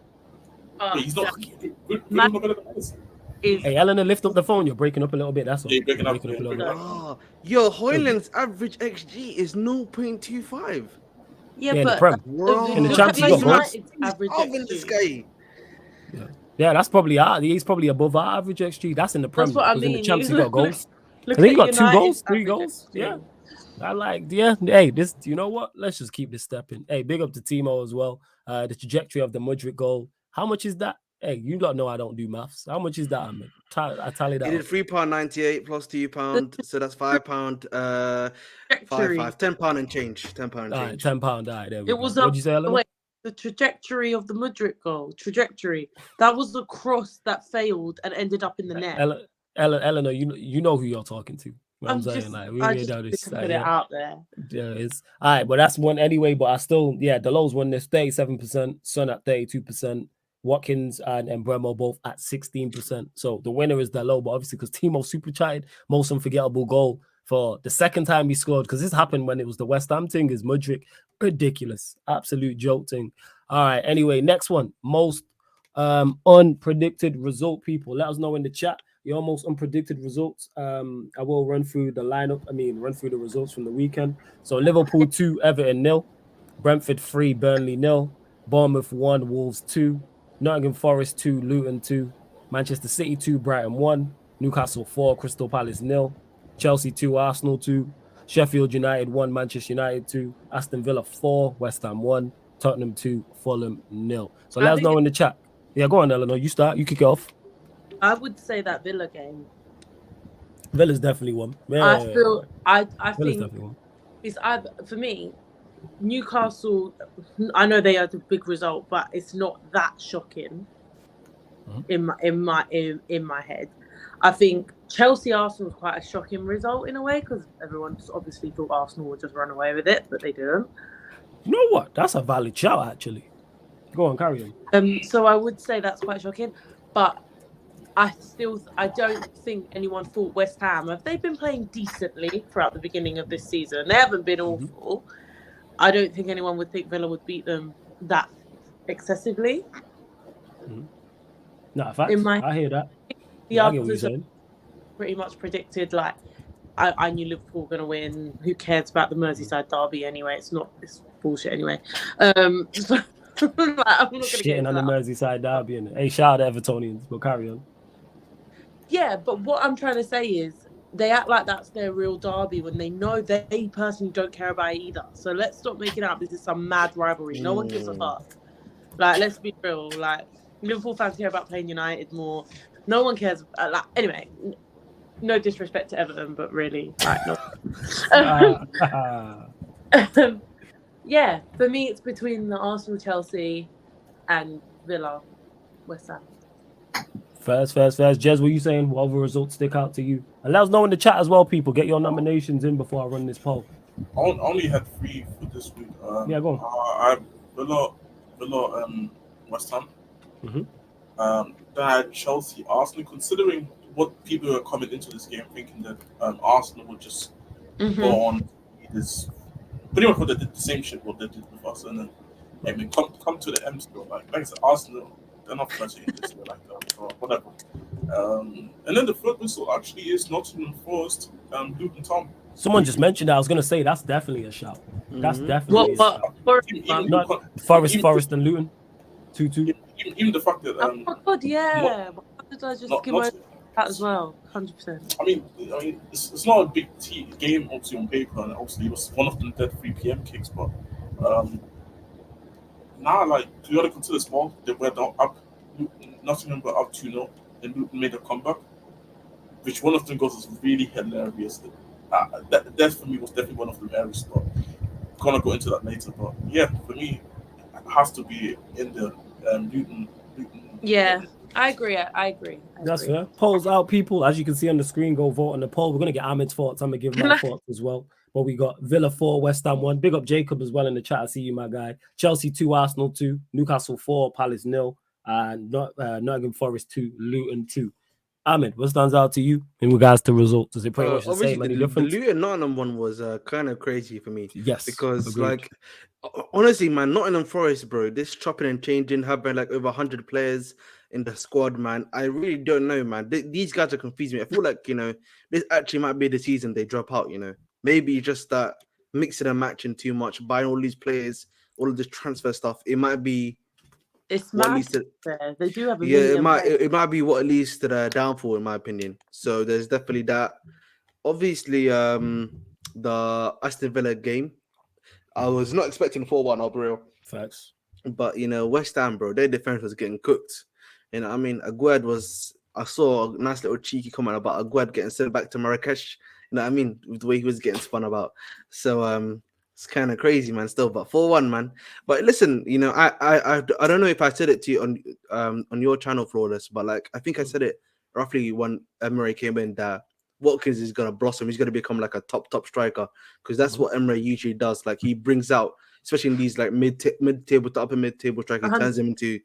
He's not better than Madison. Hey, Eleanor, lift up the phone. You're breaking up a little bit. That's all. Yeah, breaking up a little bit. Yo, Hoyland's average XG is 0.25. Yeah, in but the Prem. In the Champions, he got goals. This guy. Yeah, that's probably he's probably above our average XG. That's in the Prem. That's what I In the mean. Champs, he got goals. I Look think he at got 2 goals, 3 United's goals. average Yeah. Hey, this, you know what? Let's just keep this stepping. Hey, big up to Timo as well. The trajectory of the Mudryk goal. How much is that? Hey, you don't know I don't do maths. How much is that? I tally that. He did £3.98 plus £2, so that's £5. £10 and change. £10 and change. £10. All right, there we go. Was What'd you say, Eleanor? the trajectory of the Mudryk goal. That was the cross that failed and ended up in the net. Eleanor, you know who you're talking to. I'm saying, like, we just know this. put it out there. Yeah, it's all right, but that's one anyway. But I still, the lows won this 37%, Son at 32%, Watkins and Bremo both at 16%. So the winner is Dalot, but obviously because Timo supercharged, most unforgettable goal for the second time he scored, because this happened when it was the West Ham thing, is Mudryk. Ridiculous, absolute joke thing. All right, anyway, next one, most unpredicted result. People, let us know in the chat your most unpredicted results. I will run through the lineup. Run through the results from the weekend. So Liverpool 2, Everton 0, Brentford 3, Burnley 0, Bournemouth 1, Wolves 2, Nottingham Forest 2, Luton 2, Manchester City 2, Brighton 1, Newcastle 4, Crystal Palace 0, Chelsea 2, Arsenal 2, Sheffield United 1, Manchester United 2, Aston Villa 4, West Ham 1, Tottenham 2, Fulham 0. So let us know in the chat. Yeah, go on, Eleanor. You start. You kick off. I would say that Villa game. Villa's definitely one. Yeah, I Villa's think definitely one. it's either, for me, Newcastle. I know they had a big result, but it's not that shocking in my head. I think Chelsea Arsenal was quite a shocking result in a way, because everyone just obviously thought Arsenal would just run away with it, but they didn't. You know what? That's a valid shout, actually. Go on, carry on. So I would say that's quite shocking, but I don't think anyone thought West Ham, have they been playing decently throughout the beginning of this season? They haven't been awful. I don't think anyone would think Villa would beat them that excessively. No, facts. I hear that. The others pretty much predicted, like, I knew Liverpool were going to win. Who cares about the Merseyside derby anyway? It's bullshit anyway. So, I'm not going to shitting on the Merseyside derby. And hey, shout out to Evertonians, but carry on. Yeah, but what I'm trying to say is they act like that's their real derby when they know they personally don't care about it either. So let's stop making out this is some mad rivalry. No one gives a fuck. Like, let's be real. Like, Liverpool fans care about playing United more. No one cares. Anyway, no disrespect to Everton, but really, no. Yeah, for me, it's between the Arsenal, Chelsea, and Villa, West Ham. First. Jez, what are you saying? What other results stick out to you? And let us know in the chat as well, people. Get your nominations in before I run this poll. I only had 3 for this week. Yeah, go on. I Villa, West Ham. Then I had Chelsea, Arsenal. Considering what people were coming into this game thinking that Arsenal would just go on this, pretty much what they did, the same shit what they did with us, and then come to the end still. Like I said, Arsenal, they're not flirting this year like that, or whatever. And then the third whistle actually is Nottingham Forest, Luton Town. Someone just mentioned that. I was gonna say that's definitely a shout. That's definitely Forest and Luton. 2-2. Even the fact that oh my god, yeah. Why did I just give my that as well? 100%. I mean, it's not a big game obviously on paper, and obviously it was one of them dead 3 p.m. kicks, but now like you got to consider small. They were up, Nottingham were up 2-0, and Luton made a comeback, which one of them goals was really hilarious. That for me was definitely one of the areas, but I'm gonna go into that later. But yeah, for me, it has to be in the Luton. Yeah, I agree. That's fair. Polls out, people. As you can see on the screen, go vote on the poll. We're going to get Ahmed's thoughts. I'm going to give my thoughts as well. But we got Villa 4, West Ham 1. Big up Jacob as well in the chat. I see you, my guy. Chelsea 2, Arsenal 2. Newcastle 4, Palace 0. And Nottingham Forest 2, Luton 2. Ahmed, what stands out to you in regards to results? Is it pretty much the same? Any difference? The Luton Nottingham one was kind of crazy for me. Yes. Because, agreed. like, honestly, man, Nottingham Forest, bro, this chopping and changing, having like over 100 players in the squad, man. I really don't know, man. These guys are confusing me. I feel like, this actually might be the season they drop out, Maybe just that mixing and matching too much, buying all these players, all of this transfer stuff. It might be. It's mad. They do have a it might be what leads to the downfall, in my opinion. So there's definitely that. Obviously, the Aston Villa game, I was not expecting 4-1, I'll be real. Facts. But West Ham, bro, their defense was getting cooked. I mean, Aguerd I saw a nice little cheeky comment about Aguerd getting sent back to Marrakesh. You know what I mean? With the way he was getting spun about. So it's kind of crazy, man, still. But 4-1, man. But listen, I don't know if I said it to you on your channel, Flawless, but like I think I said it roughly when Emery came in that Watkins is gonna blossom. He's gonna become like a top striker because that's what Emery usually does. Like he brings out, especially in these like mid-table to upper mid-table strikers, he turns them into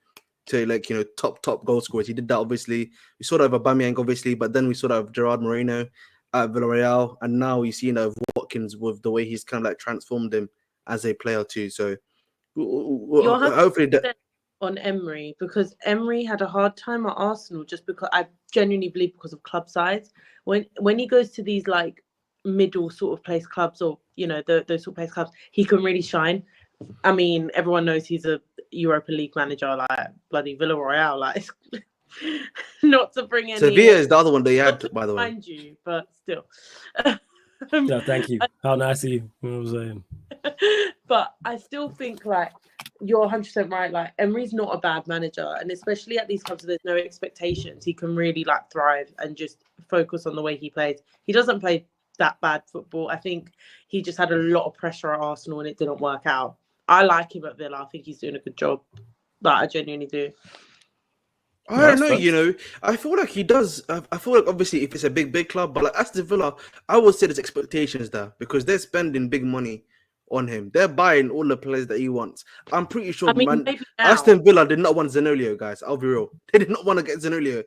like top goal scorers. He did that obviously. We saw that with Aubameyang obviously, but then we saw that with Gerard Moreno at Villarreal, and now we see that with Watkins with the way he's kind of like transformed him as a player too. So hopefully on Emery, because Emery had a hard time at Arsenal just because I genuinely believe because of club size. When he goes to these like middle sort of place clubs or those sort of place clubs, he can really shine. I mean, everyone knows he's a Europa League manager, like bloody Villarreal, like not to bring any. Sevilla is the other one they had, by the way. Mind you, but still. Yeah, thank you. How nice of you. You know what I'm saying? But I still think like you're 100% right. Like Emery's not a bad manager, and especially at these clubs, there's no expectations. He can really like thrive and just focus on the way he plays. He doesn't play that bad football. I think he just had a lot of pressure at Arsenal and it didn't work out. I like him at Villa. I think he's doing a good job. Like I genuinely do. I don't know, I feel like he does. I feel like obviously if it's a big club, but like Aston Villa, I would say there's expectations there because they're spending big money on him. They're buying all the players that he wants. I'm pretty sure, Aston Villa did not want Zanolio, guys. I'll be real. They did not want to get Zanolio.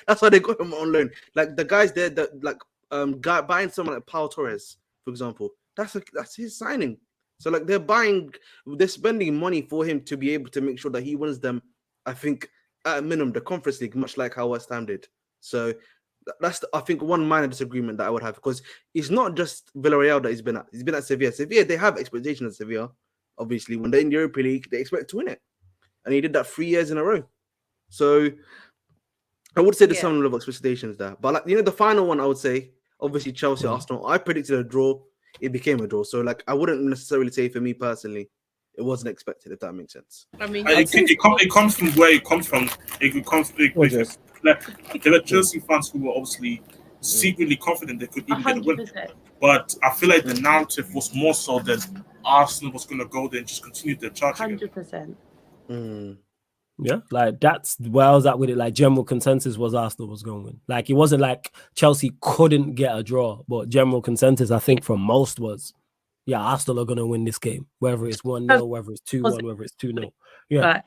That's why they got him on loan. Like the guys there that like buying someone like Pau Torres, for example. That's his signing. So like they're spending money for him to be able to make sure that he wins them. I think at a minimum the Conference League, much like how West Ham did. So that's I think one minor disagreement that I would have because it's not just Villarreal that he's been at. He's been at Sevilla. Sevilla, they have expectations at Sevilla. Obviously, when they're in the Europa League, they expect to win it, and he did that 3 years in a row. So I would say there's some level of expectations there. But like the final one, I would say obviously Chelsea, Arsenal. I predicted a draw. It became a draw. So like I wouldn't necessarily say for me personally, it wasn't expected, if that makes sense. I mean, it comes from where it comes from. It comes from like there are Chelsea fans who were obviously secretly confident they could even get a win. But I feel like the narrative was more so that Arsenal was going to go there and just continue their charge. 100%. Yeah, like that's where I was at with it. Like general consensus was Arsenal was going to win. Like it wasn't like Chelsea couldn't get a draw, but general consensus I think from most was, yeah, Arsenal are going to win this game, whether it's 1-0, whether it's 2-1, whether it's 2-0. Yeah,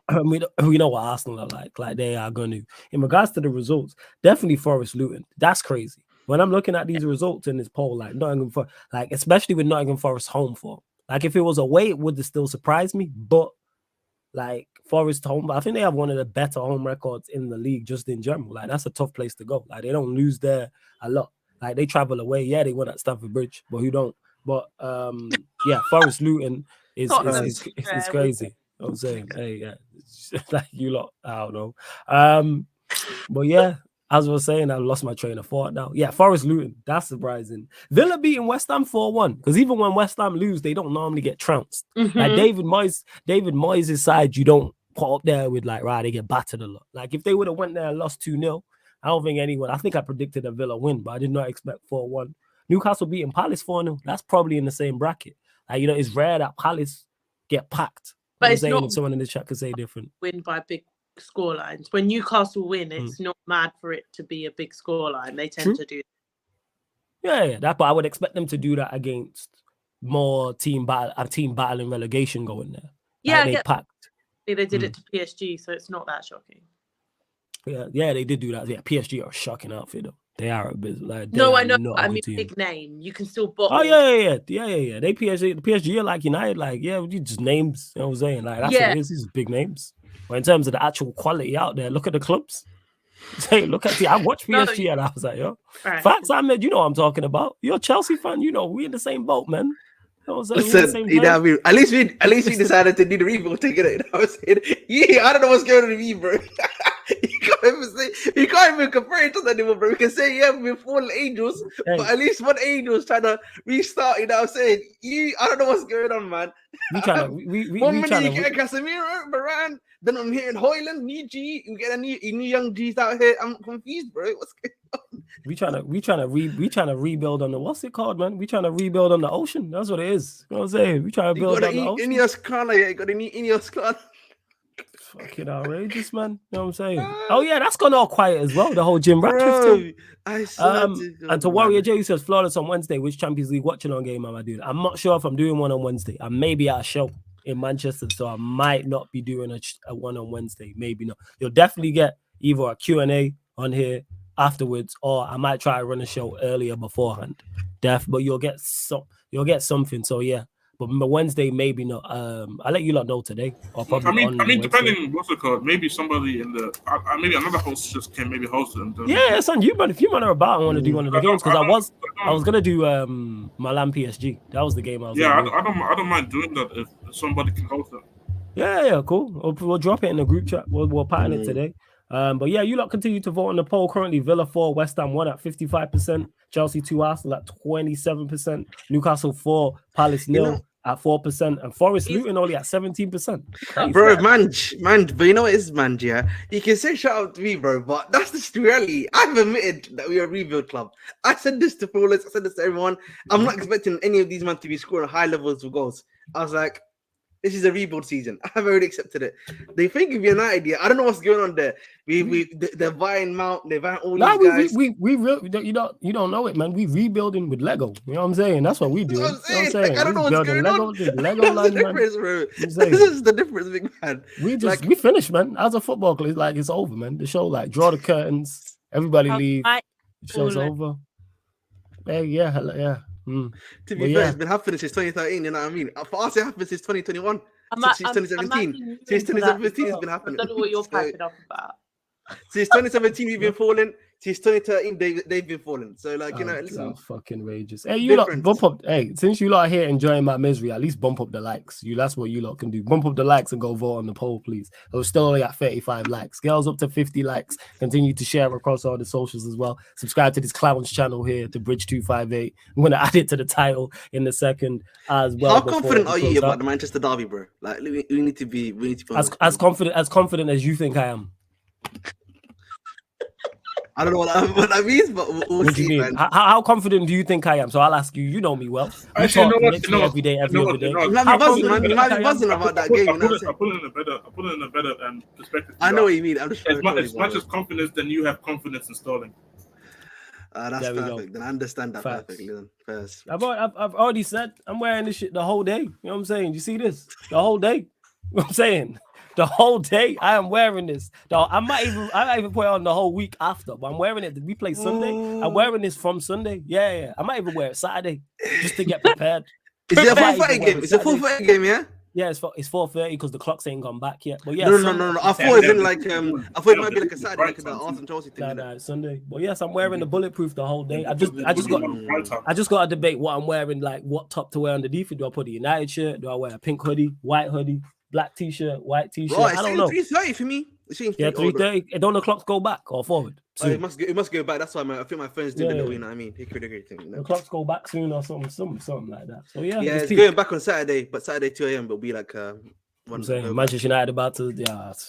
we know what Arsenal are like. Like they are going to. In regards to the results, definitely Forest Luton. That's crazy. When I'm looking at these results in this poll, like Nottingham Forest, like especially with Nottingham Forest home form. Like if it was away, it would have still surprised me, but like Forest home, but I think they have one of the better home records in the league just in general. Like that's a tough place to go. Like they don't lose there a lot. Like they travel away. Yeah, they won at Stamford Bridge, but who don't? But yeah, Forest Luton is crazy. You know what I'm saying, hey, yeah, like you lot, I don't know. But yeah, as I was saying, I lost my train of thought now. Yeah, Forest Luton, that's surprising. Villa beating West Ham 4-1 because even when West Ham lose, they don't normally get trounced. Like David Moyes' side, you don't put up there with like, right, they get battered a lot. Like if they would have went there and lost 2-0, I don't think anyone. I think I predicted a Villa win, but I did not expect 4-1. Newcastle beating Palace 4-0. That's probably in the same bracket. Like it's rare that Palace get packed. But it's not someone in the chat could say different. Win by scorelines. When Newcastle win, it's not mad for it to be a big scoreline. They tend to do that. Yeah, that. But I would expect them to do that against more team battling relegation going there. Yeah, like they packed. They did it to PSG, so it's not that shocking. Yeah, they did do that. Yeah, PSG are a shocking outfit though. They are a bit like. No, I know. I mean, big name. You can still bottle. Oh yeah. They PSG are like United. Like just names. You know what I'm saying? Like that's what it is. These are big names. But in terms of the actual quality out there, look at the clubs. Say, look at I watched PSG and I was like, yo, facts. Ahmed, you know what I'm talking about. You're a Chelsea fan. You know we in the same boat, man. You know what I'm saying? Listen, you know what I mean? At least we decided to do the rebuild together. You know what I'm saying? Yeah, I don't know what's going on with me, bro. You can't even compare it to that anymore, bro. We can say, yeah, we're fallen angels, but at least one angel is trying to restart. You know what I'm saying? I don't know what's going on, man. One minute you get Casemiro, Varane, then I'm hearing Hoyland, new G, you get a new young G's out here. I'm confused, bro. What's going on? We trying to rebuild on the what's it called, man? We trying to rebuild on the ocean. That's what it is. You know what I'm saying? We trying to build on the ocean. Ineos Kana, yeah, you got any Ineos Kana. Fucking outrageous, man. You know what I'm saying? Oh yeah, that's gone all quiet as well. The whole Jim Ratcliffe thing. And to Warrior J says flawless on Wednesday. Which Champions League watching on game am I doing? I'm not sure if I'm doing one on Wednesday. I may be at a show in Manchester, so I might not be doing a one on Wednesday. Maybe not. You'll definitely get either a Q&A on here afterwards, or I might try to run a show earlier beforehand. But you'll get something. So yeah. But Wednesday, maybe not. I'll let you lot know today. Or probably I mean, depending what's it called, maybe somebody in the maybe another host just can maybe host it. Yeah, son, if you man are about, I want to do one of the games because I was gonna do Milan PSG. That was the game I was. Yeah, I don't mind doing that if somebody can host it. Yeah, cool. We'll drop it in the group chat. We'll pattern it today. But yeah, you lot continue to vote on the poll. Currently, Villa 4, West Ham 1 at 55%, Chelsea 2, Arsenal at 27%, Newcastle 4, Palace 0 at 4%, and Forest Luton only at 17%. Crazy, bro, man, but you know what it is, man, yeah? You can say shout out to me, bro, but that's just the reality. I've admitted that we are a rebuild club. I said this to Flawless, I said this to everyone. I'm not expecting any of these men to be scoring high levels of goals. I was like, this is a rebuild season. I've already accepted it. They think of United, yeah. I don't know what's going on there. They're buying Mount, they're buying all these guys. You don't know it, man. We rebuilding with Lego. You know what I'm saying? That's what we do. That's what I'm saying. I don't know what's going on. Lego That's the difference, bro. This is the difference, big man. We finished, man. As a football club, it's over, man. The show, draw the curtains, everybody leave. The show's over. Yeah. To be fair, it's been happening since 2013, you know what I mean? For us, it happened since 2021. Since 2017. Since 2017, it's been happening. I don't know what you're piping up about. Since 2017, we've been falling. Since 2013, they've been falling. So, listen. Fucking rages. Hey, you lot bump up. Hey, since you lot are here enjoying my misery, at least bump up the likes. That's what you lot can do. Bump up the likes and go vote on the poll, please. We're still only at 35 likes. Girls up to 50 likes. Continue to share across all the socials as well. Subscribe to this clown's channel here, the Bridge 258. I'm going to add it to the title in the second as well. How confident are you about the Manchester derby, bro? We need to be as confident as you think I am. I don't know what that means, but we'll see, man. How confident do you think I am? So I'll ask you. You know me well. We talk every day. You might be buzzing about that game. I put it in a better perspective. I know what you mean. I'm just as much as confidence, then you have confidence in Sterling. That's perfect. Then I understand that perfectly. Then first, I've already said I'm wearing this shit the whole day. You know what I'm saying? You see this the whole day? You know what I'm saying? The whole day I am wearing this. I might even put it on the whole week after, but I'm wearing it. We play Sunday. I'm wearing this from Sunday. Yeah. I might even wear it Saturday just to get prepared. Is it a 4:30 game? It's a 4:30 game, yeah? Yeah, it's 4:30 because the clocks ain't gone back yet. But yeah, no. I thought it might be like a Saturday, like the Arsenal Chelsea thing. Nah, Sunday. But yes, I'm wearing the bulletproof the whole day. I just got to debate what I'm wearing, like what top to wear underneath it. Do I put a United shirt? Do I wear a pink hoodie, white hoodie? Black t-shirt, white t-shirt. Bro, I don't know. 3:30 for me. 3:30. Don't the clocks go back or forward? It must go back. That's why I think my phone's doing a little. You know what I mean? The clocks go back soon or something like that. So yeah, it's going back on Saturday, but Saturday 2 a.m. will be like Manchester United about to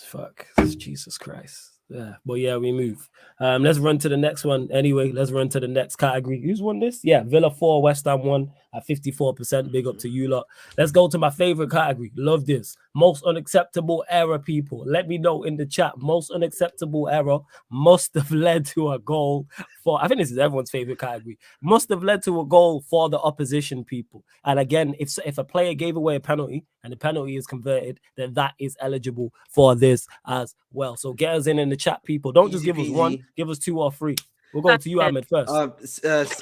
fuck. Jesus Christ. Yeah, but yeah, we move. Let's run to the next one. Anyway, let's run to the next category. Who's won this? Yeah, Villa 4, West Ham 1 at 54%. Big up to you lot. Let's go to my favorite category. Love this. Most unacceptable error, people. Let me know in the chat. Most unacceptable error must have led to a goal for, I think this is everyone's favorite category. Must have led to a goal for the opposition, people. And again, if a player gave away a penalty and the penalty is converted, then that is eligible for this as well. So get us in the chat, people. Don't just give us one, give us 2 or 3. We'll go to you, Ahmed, first.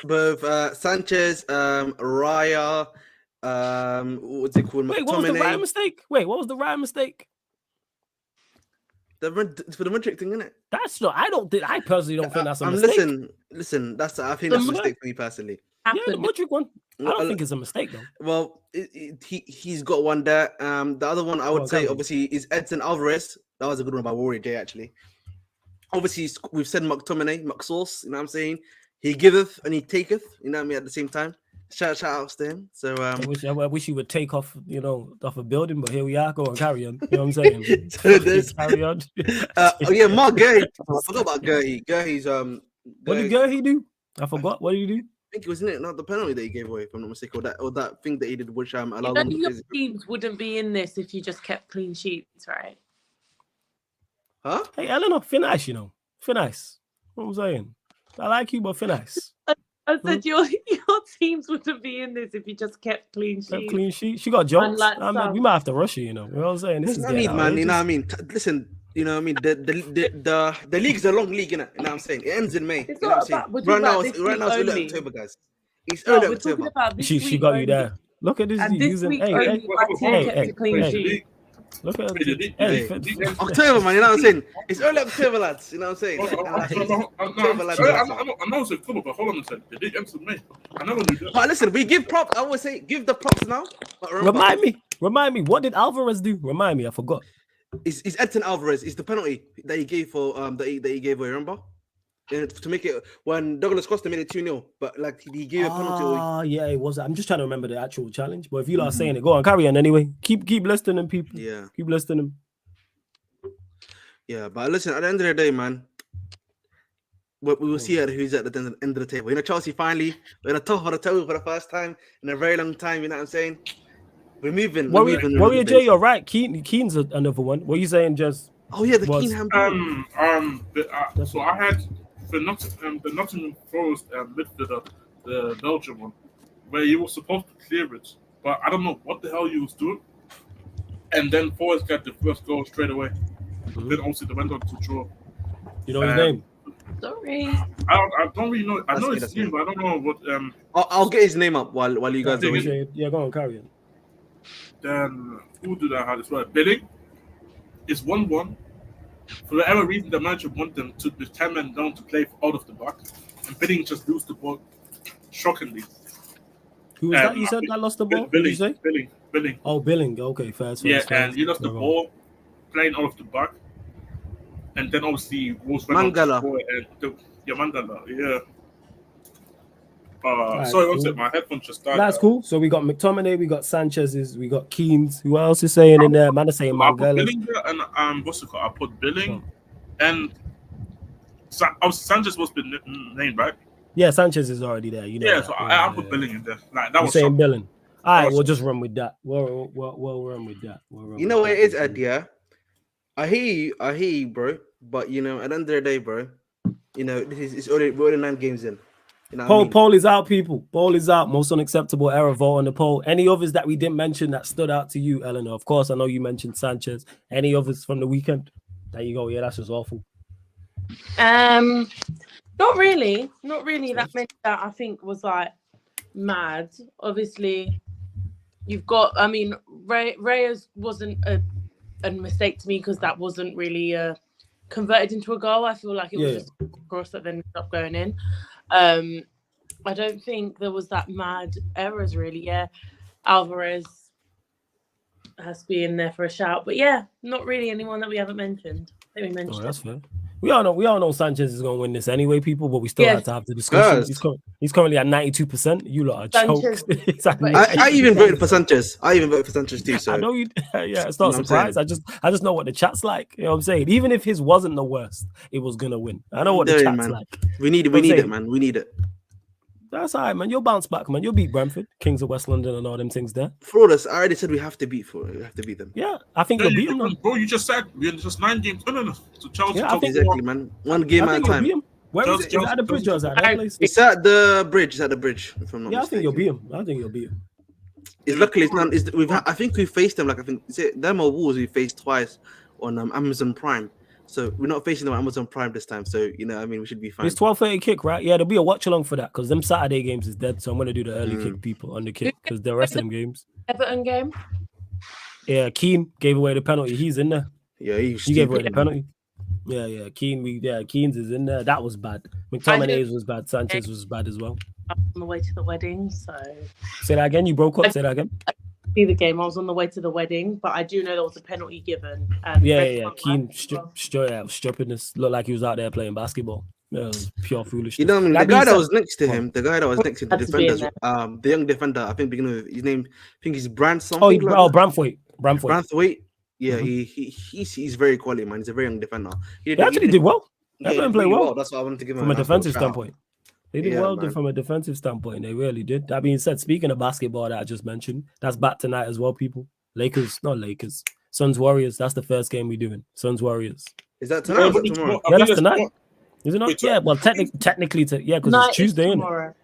Both Sanchez, Raya, what's it called? Wait, what was the Raya mistake? Wait, what was the Raya mistake? For the Madrid thing, isn't it? That's not. I personally don't think that's a mistake. Listen. I think that's a mistake for me personally. Yeah, the Madrid one. I don't think it's a mistake though. Well, he's got one there. The other one I would say obviously is Edson Alvarez. That was a good one by Warrior J actually. Obviously, we've said McTominay, McSauce. You know what I'm saying? He giveth and he taketh. You know what I mean? At the same time, shout outs to him. So I wish he would take off, off a building, but here we are. Go on, carry on. You know what I'm saying? Carry on. Mark Gurley. I forgot about Gurley. Gurley's What did Gurley do? I forgot. What did he do? I think it was not the penalty that he gave away, if I'm not mistaken, or that thing that he did, which allowed them to your teams wouldn't be in this if you just kept clean sheets, right? Huh? Hey, Eleanor, finesse, finesse. What I'm saying, I like you, but finesse. I said your teams wouldn't be in this if you just kept clean sheets. Clean sheet. She got jokes. We might have to rush her. You know what I'm saying? This is not need, man. You know what I mean? Listen. You know what I mean? The league's a long league, innit? You know what I'm saying? It ends in May. It's you know what I'm saying? Right now it's early October, guys. It's early October. She got you there. Look at this. And this week hey. Look at October, man. You know what I'm saying? It's early October, lads. You know what I'm saying? I know it's October, but hold on a second. The league ends in May. I never knew that. But listen, we give props. I always say give the props now. Remind me. What did Alvarez do? Remind me. I forgot. Is Edson Alvarez is the penalty that he gave for that he gave away, remember? To make it when Douglas Costa made it 2-0, but like he gave a penalty. Yeah, it was. I'm just trying to remember the actual challenge. But if you are saying it, go on, carry on anyway. Keep listening them, people. Yeah. Keep listening them. Yeah, but listen, at the end of the day, man, we will see who's at the end of the table. Chelsea finally we're in the top of the table for the first time in a very long time, you know what I'm saying? We're moving. Warrior J, you're right. Keen's another one. What are you saying, just? Oh yeah, the Keane handball. So I had the Nottingham Forest midfielder, the Belgian one, where he was supposed to clear it, but I don't know what the hell he was doing. And then Forest got the first goal straight away. Then also they went on to draw. You know his name? Sorry. I don't really know. I know his name, but I don't know what. I'll get his name up while you guys are. Yeah, go on, carry on. Then who did I have as well? Billing is 1-1. For whatever reason, the manager wanted them to the 10 men down to play out of the back, and Billing just lose the ball shockingly. Who was that? You said that lost the ball? Billing. Billing. Oh, Billing. Okay, first. And he lost the ball playing out of the back, and then obviously was Mangala. Mangala. Yeah. Sorry, one second. My headphones just died. That's cool. So we got McTominay, we got Sanchez's, we got Keane's. Who else is saying in there? Man is saying Mangala. I put Billing and what's it called? I put Billing and Sanchez was the name, right? Yeah, Sanchez is already there. You know. Yeah, so I put Billing in there. Like that was saying Billing. All right, we'll just run with that. We'll run with that. You know what it is, Ed? Yeah, I hear you, bro. But at the end of the day, bro, we're already 9 games in. Poll is out, people. Poll is out. Most unacceptable error, vote on the poll. Any others that we didn't mention that stood out to you, Eleanor? Of course, I know you mentioned Sanchez. Any others from the weekend? There you go. Yeah, that's just awful. Not really. That many that I think was like mad. Obviously, you've got. I mean, Reyes wasn't a mistake to me because that wasn't really converted into a goal. I feel like it was just a cross that then ended up going in. I don't think there was that mad errors really. Yeah, Alvarez has to be in there for a shout, but yeah, not really anyone that we haven't mentioned. I think we mentioned. Oh, that's fair. We all know Sanchez is going to win this anyway, people, but we still had to have the discussion. He's currently at 92%. You lot are choked. I even voted for Sanchez. I even voted for Sanchez too. So I know you. Yeah, it's not a surprise. I just know what the chat's like. You know what I'm saying? Even if his wasn't the worst, it was gonna win. I know what the chat's like. We need it, man. We need it. That's all right, man. You'll bounce back, man. You'll beat Brentford, Kings of West London, and all them things there. Flawless. I already said we have to beat them. Yeah, I think you'll beat them. Bro, you just said we're just 9 games. No. So Chelsea. Yeah, exactly, man. One game at a time. Where is it? Is it at the bridge or is that place? It's at the bridge. It's at the bridge. If I'm not mistaken. I think you'll beat him. It's luckily it's not. I think we faced them. Like I think is it them or Wolves we faced twice on Amazon Prime. So we're not facing them on Amazon Prime this time. So we should be fine. It's 12:30 kick, right? Yeah, there'll be a watch along for that because them Saturday games is dead. So I'm gonna do the early kick people on the kick because the rest of them games. Everton game. Yeah, Keane gave away the penalty. He's in there. Yeah, he gave away the penalty. Yeah, Keane's is in there. That was bad. McTominay's was bad. Sanchez was bad as well. I was on the way to the wedding, so. Say that again. You broke up. Say that again. See the game. I was on the way to the wedding, but I do know there was a penalty given. And Keane stupidness. Looked like he was out there playing basketball. Pure foolishness. You know what I mean? The guy that was next to him, the defender, the young defender, I think beginning with his name, I think he's Brand something. Branthwaite. Yeah, he's very quality, man. He's a very young defender. He actually did well. Everyone played well. That's why I wanted to give him from a defensive standpoint. They did well from a defensive standpoint. They really did. That being said, speaking of basketball that I just mentioned, that's back tonight as well, people. Suns Warriors. That's the first game we're doing. Suns Warriors. Is that tonight or tomorrow? Yeah, that's tonight. Is it not? Yeah, well, technically, because it's Tuesday, isn't it?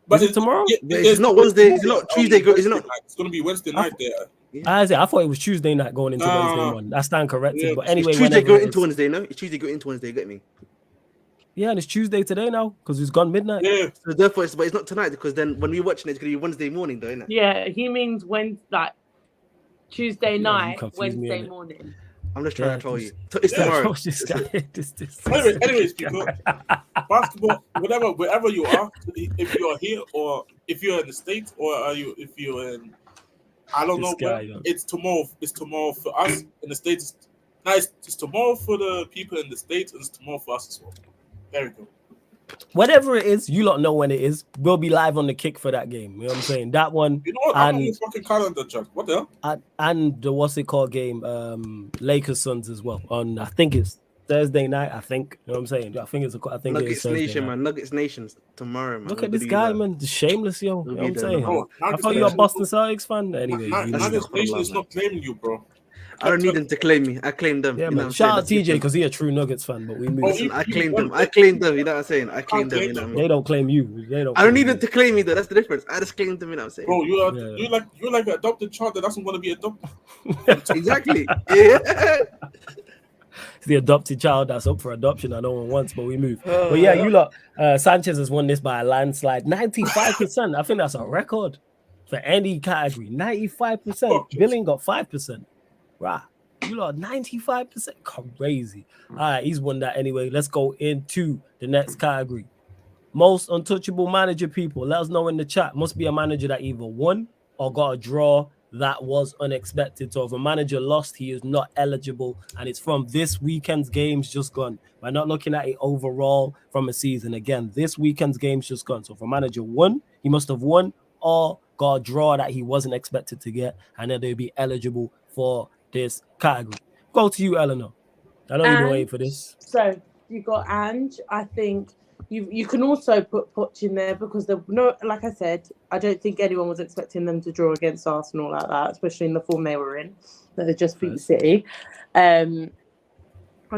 But is it tomorrow? It's not Wednesday. It's not Tuesday. Is it not? It's going to be Wednesday night there. I thought it was Tuesday night going into Wednesday one. I stand corrected. Yeah. But anyway, it's Tuesday going into Wednesday, no? It's Tuesday going into Wednesday, get me? Yeah, and it's Tuesday today now because it's gone midnight. Yeah. So therefore, but it's not tonight because then when we're watching it, it's going to be Wednesday morning, though, isn't it? Yeah, he means Tuesday night, Wednesday morning. I'm just trying to tell you. It's tomorrow. Anyways, people, basketball, wherever you are, if you are here or if you're in the States or if you're in, I don't know where, it's tomorrow. It's tomorrow for us in the States. It's tomorrow for the people in the States and it's tomorrow for us as well. There we go. Whatever it is, you lot know when it is. We'll be live on the kick for that game. You know what I'm saying? That one. You know what? I'm on your fucking calendar, Chuck. What the hell? And the what's it called game? Lakers Suns as well. On I think it's Thursday night. I think. You know what I'm saying? I think Nuggets Nation, man. Nuggets Nation tomorrow, man. Look at this guy, man. The shameless, yo. You know what I'm saying? I thought you were a Boston Celtics fan. Anyway, Nuggets Nation is not claiming you, bro. I don't need them to claim me. I claim them. Yeah, man. Shout out TJ because he's a true Nuggets fan, but we move. I claim them. I claim them. You know what I'm saying? I claim them. You know what I mean? They don't claim you. I don't need them to claim me though. That's the difference. I just claim them. You know what I'm saying? Bro, you're like an adopted child that doesn't want to be adopted. Exactly. Yeah. It's the adopted child that's up for adoption. I no one wants, but we move. But yeah, you lot. Sanchez has won this by a landslide, 95%. I think that's a record for any category. 95%. Billing got 5%. Right, you lot 95%, crazy. All right, he's won that anyway. Let's go into the next category. Most untouchable manager people. Let us know in the chat. Must be a manager that either won or got a draw that was unexpected. So if a manager lost, he is not eligible, and it's from this weekend's games just gone. We're not looking at it overall from a season. Again, this weekend's games just gone. So if a manager won, he must have won or got a draw that he wasn't expected to get, and then they'll be eligible for this category. Go to you, Eleanor. I know you've been waiting for this. So you got Ange. I think you can also put Poch in there because like I said, I don't think anyone was expecting them to draw against Arsenal like that, especially in the form they were in. That they just beat City. I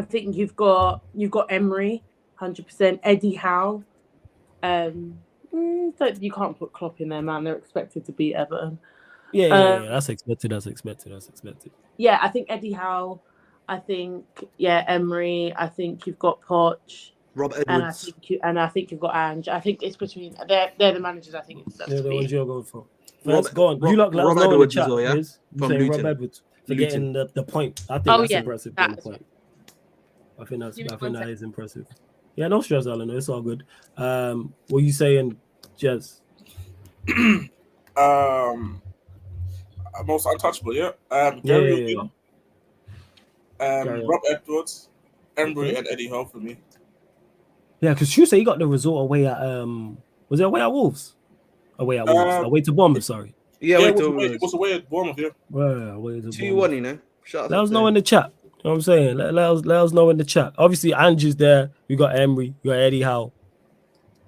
think you've got Emery, 100%. Eddie Howe. You can't put Klopp in there, man. They're expected to beat Everton. Yeah, that's expected. Yeah, I think Eddie Howe. I think Emery. I think you've got Poch, Rob Edwards, and I think you've got Ange. I think it's between they're the managers. I think it's the ones you're going for. Let's go on. You look like Rob Edwards as well, yeah. Rob Edwards for getting the point. I think that's impressive. Point. I think that is impressive. Yeah, no stress, Alan. It's all good. What are you saying, Jez? Most untouchable, yeah. Gary O'Neill, Rob Edwards, Emery and Eddie Howe for me. Yeah, because True said he got the result away at was it away at Wolves? Away at Wolves. Away to Bournemouth, sorry. Yeah, it was away at Bournemouth, yeah. Yeah, away to 2-1, you know. Let us know in the chat. You know what I'm saying? Let us know in the chat. Obviously, Angie's there. We got Emery. We got Eddie Howe.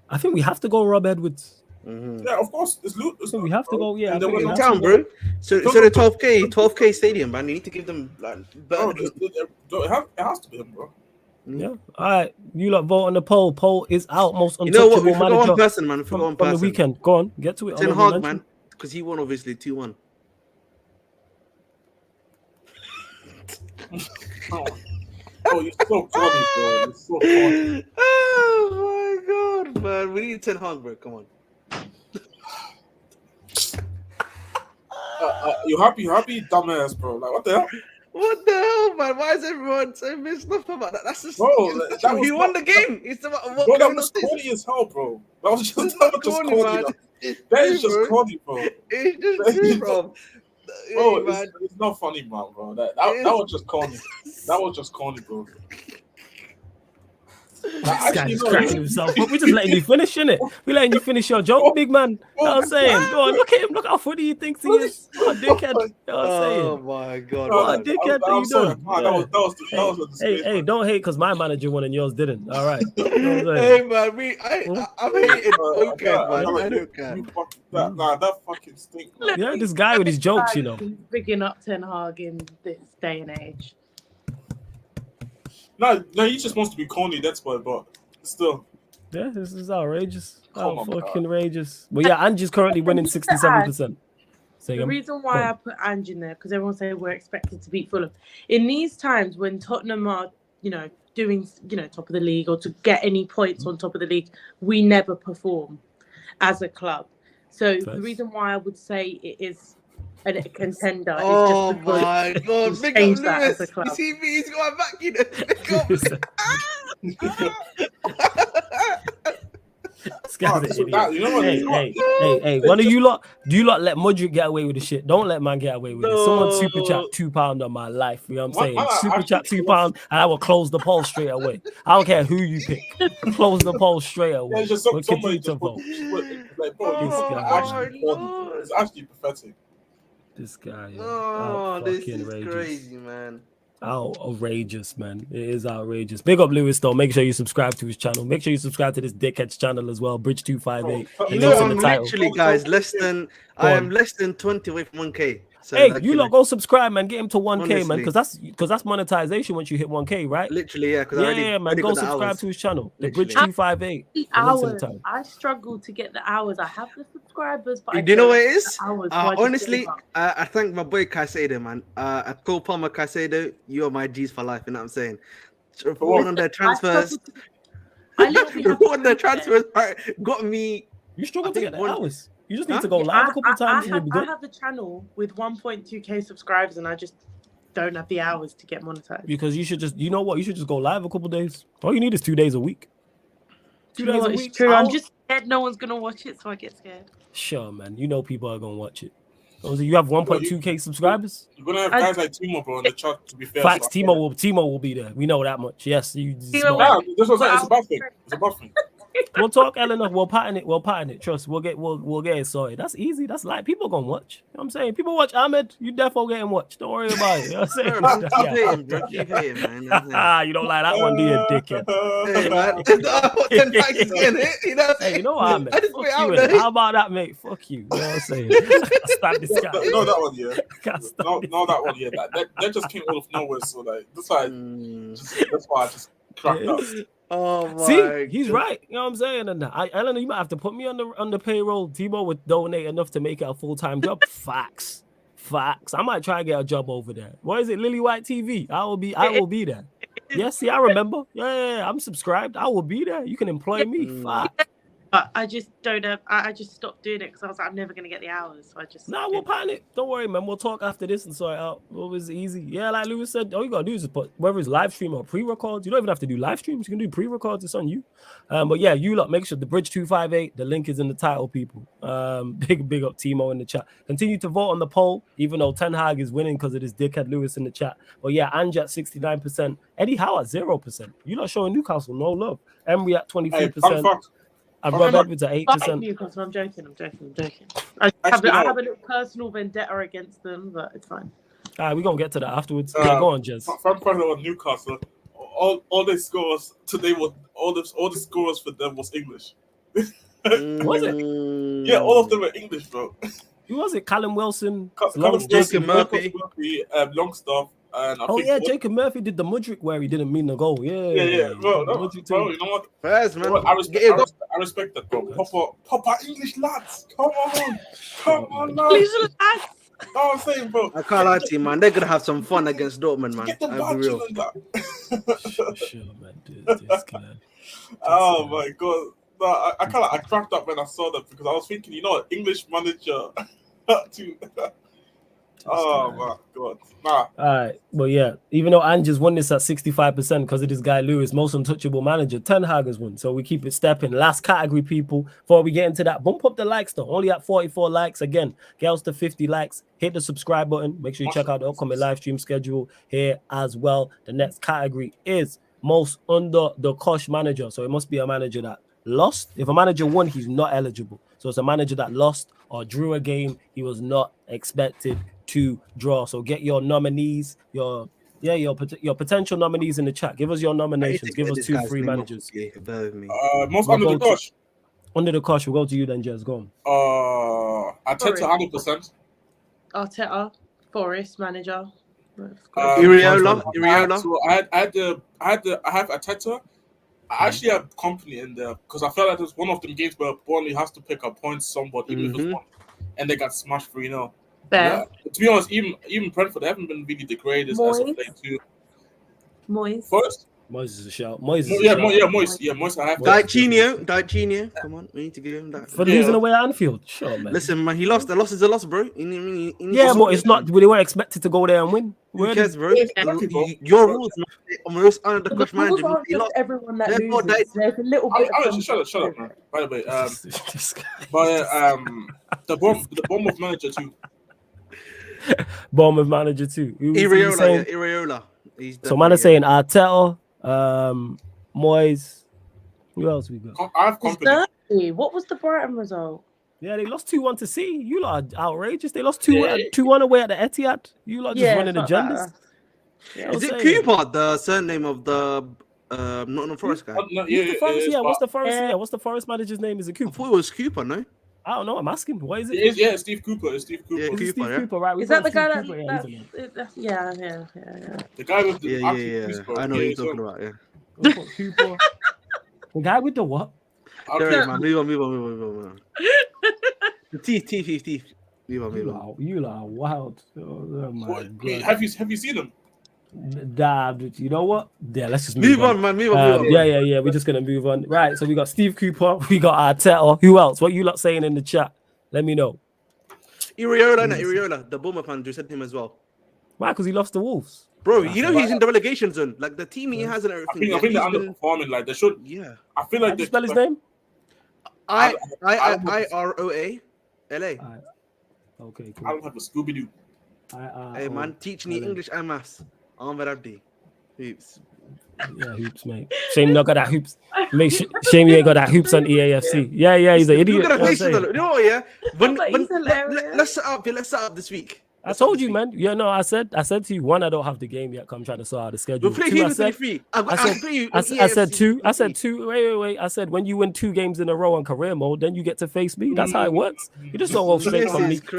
I think we have to go Rob Edwards. Mm-hmm. Yeah, of course. We have to go. Yeah, and in town, bro. So the 12K stadium, man. You need to give them like. It has to be him, bro. Yeah. All right. You lot vote on the poll. Poll is out. Most untouchable. You know what? We forgot manager one person, man. We forgot one person from the weekend. Go on. Get to it. Ten Hag, man. Because he won obviously 2-1. Oh, you're so corny, bro. You're so corny. Oh my god, man. We need 10 Hag, bro. Come on. You happy, dumbass, bro? Like, what the hell? What the hell, man? Why is everyone so pissed off about that? That's just bro. He won the game. It's about what bro, that was corny as hell, bro. That was just corny, man. That is just corny, bro. It's just true, bro. Bro, it's not funny, man, bro. That was just corny. That was just corny, bro. This guy's cracking himself. But we're just letting you finish, innit? We're letting you finish your joke, big man. You know what I'm saying? Go on, look at him. Look how funny he thinks he is. What a dickhead. You know what I'm saying? Oh my god. What a dickhead that you doing? That was hey, don't hate because my manager won and yours didn't. All right. Hey, man, I'm hating. Okay, man. I don't care. That fucking stink. Yeah, this guy with his jokes, you know. Picking up Ten Hag in this day and age. No, he just wants to be corny, that's why, but still. Yeah, this is outrageous. Fucking outrageous. But yeah, Angie's currently winning 67%. The reason why I put Angie in there, because everyone said we're expected to beat Fulham. In these times when Tottenham are, doing, top of the league or to get any points on top of the league, we never perform as a club. So the reason why I would say it is a contender is just because my god, big up Lewis. You see me, he's got my back, you know. Hey, one of you lot, do you lot let Modric get away with the shit? Don't let man get away with it. Someone super chat £2 on my life. You know what I'm saying? Super chat £2 and I will close the poll straight away. I don't care who you pick. Close the poll straight away. We'll continue to vote. It's actually pathetic. This guy. This is crazy, man. Outrageous, man. It is outrageous. Big up Lewis, though. Make sure you subscribe to his channel. Make sure you subscribe to this dickhead's channel as well. Bridge258. You know, I'm literally, guys, I am less than 20 away from 1K. So hey, you lot go subscribe, man. Get him to 1K, honestly, man, because that's monetization once you hit 1K, right? Literally, yeah. Man. Go subscribe to his channel, the Bridge258. The hours. I struggle to get the hours. I have the subscribers, but do you know what it is? Honestly, I thank my boy Caicedo, man. Cole Palmer Caicedo, you are my G's for life. You know what I'm saying? Reporting on their transfers. Reporting on their transfers got me. You struggle to get the hours. You just need to go live a couple times. I have a channel with 1.2K subscribers and I just don't have the hours to get monetized. Because you should just, you know what? You should just go live a couple days. All you need is 2 days a week. 2 days a week. It's true. I'm just scared no one's going to watch it, so I get scared. Sure, man. You know people are going to watch it. You have 1.2K subscribers? You're going to have guys like Timo, bro, on the chat, to be fair. Facts, Timo will be there. We know that much. Yes. That's what I'm saying. It's a bad thing. It's a bad thing. We'll talk, Eleanor. We'll pattern it. Trust. We'll get it sorted. That's easy. That's like people gonna watch. You know what I'm saying? People watch Ahmed. You definitely getting watched. Don't worry about it. You know what I'm saying? You don't like that one, do you, dickhead? Hey, man. 10 packs is getting hit. You know? Hey, you know what, Ahmed? Fuck you. How about that, mate? Fuck you. You know what I'm saying? Stop this guy. No, that one, yeah. No, that one, yeah. That just came out of nowhere. So like, that's why I just cracked up. Oh my! See, he's right. You know what I'm saying? And Eleanor, you might have to put me on the payroll. Timo would donate enough to make it a full-time job. Facts. I might try and get a job over there. What is it? Lily White TV. I will be there. Yes, see, I remember. Yeah, I'm subscribed. I will be there. You can employ me. Fuck. But I just don't have. I just stopped doing it because I was like, I'm never gonna get the hours. So I just. Nah, we'll pattern it. Don't worry, man. We'll talk after this and sort it out. It was easy. Yeah, like Lewis said, all you gotta do is put whether it's live stream or pre-records. You don't even have to do live streams. You can do pre-records. It's on you. But yeah, you lot make sure the Bridge 258. The link is in the title, people. Big up Timo in the chat. Continue to vote on the poll, even though Ten Hag is winning because of this dickhead Lewis in the chat. But yeah, Ange at 69%. Eddie Howe at 0%. You lot showing Newcastle no love. Emery at 23%. And Rob Edwards at 8%. Newcastle, I'm joking. I have a little personal vendetta against them, but it's fine. All right, we're gonna get to that afterwards. Yeah, go on, Jez. Fun fact about Newcastle, all their scores today was all the scores for them was English. Was it? Yeah, all of them were English, bro. Who was it? Callum Wilson, Jacob Murphy, Longstaff. And Jacob Murphy did the Mudryk where he didn't mean the goal. Yeah. Bro, you know what? First, man. I respect that, bro. Proper English lads. Come on, now. English lads. No, I'm saying, bro. I can't lie to you, man. They're gonna have some fun against Dortmund, man. Get the I'll be real. and that. Sure, man. This guy. Oh my god. No, I cracked up when I saw that because I was thinking, you know, English manager too. Oh my god. Nah. All right. Well, yeah. Even though Ange has won this at 65% because of this guy Lewis, most untouchable manager, Ten Hag has won. So we keep it stepping. Last category, people. Before we get into that, bump up the likes though. Only at 44 likes. Again, get us to 50 likes. Hit the subscribe button. Make sure you check out the upcoming live stream schedule here as well. The next category is most under the cosh manager. So it must be a manager that lost. If a manager won, he's not eligible. So it's a manager that lost or drew a game he was not expected to draw. So get your nominees, your potential nominees in the chat. Give us your nominations. Give us 2-3 managers. Most under the cosh. Under the cosh, we'll go to you then, Jez. Go on. Arteta 100%. Arteta, Forest manager. Iriola. So I have Arteta. I actually have company in there because I felt like there's one of them games where Burnley has to pick up points somewhat, even if it's one, and they got smashed 3-0. Yeah. To be honest, even Brentford, they haven't been really the greatest as of late too. Moyes. First, Moyes is a shout. Moyes. Moyes. I have Dichinho. Come on, we need to give him that. For losing away at Anfield. Sure, man. Listen, man, he lost. The loss is a loss, bro. But it's not. They weren't expected to go there and win. Who cares, bro? Your rules, man. Under the coach manager. He lost. Everyone that loses. There's a little bit. Shut up, man. By the way, the Bournemouth manager too. Bournemouth manager too. Iriola. So man is saying Arteta, Moyes. Who else we got? I have company. What was the Brighton result? Yeah, they lost 2-1 to C. You lot are outrageous. They lost 2-1 away at the Etihad. You lot just running agendas. Is it Cooper, the surname of the Nottingham Forest guy? What's the Forest? Yeah, what's the Forest manager's name? Is it Cooper? I thought it was Cooper, no? I don't know. I'm asking. What is it? Yeah, Steve Cooper. Steve Cooper. Yeah, Cooper, right? Is that the guy that? Yeah. The guy with the I know what you're talking about. Yeah. Cooper. The guy with the what? Okay, man. Move on. The teeth. Move on. You are wild. Oh my God. Have you seen him? You know what? Yeah, let's just move on. Man. Move on. Yeah. We're just gonna move on. Right. So we got Steve Cooper. We got Arteta. Who else? What you lot saying in the chat? Let me know. Iriola. The Bournemouth manager said him as well. Why? Because he lost the Wolves. Bro, you know he's in the relegation zone. Like the team he has and everything. I think they're underperforming. Like they should. Yeah. I feel like they spell his name. Iroala. Okay, cool. I don't have a Scooby Doo. Hey man, teach me English and maths. Hoops. Yeah, hoops, mate. Shame you not got that hoops. Shame you ain't got that hoops on EAFC. Yeah, he's an idiot. Look at the faces. You know what? Yeah. Let's set up this week. I told you, man. Yeah, no, I said to you, one, I don't have the game yet. I'm trying to sort out the schedule. We'll play Two, I said two. Wait. I said when you win 2 games in a row on career mode, then you get to face me. That's how it works. You just don't go straight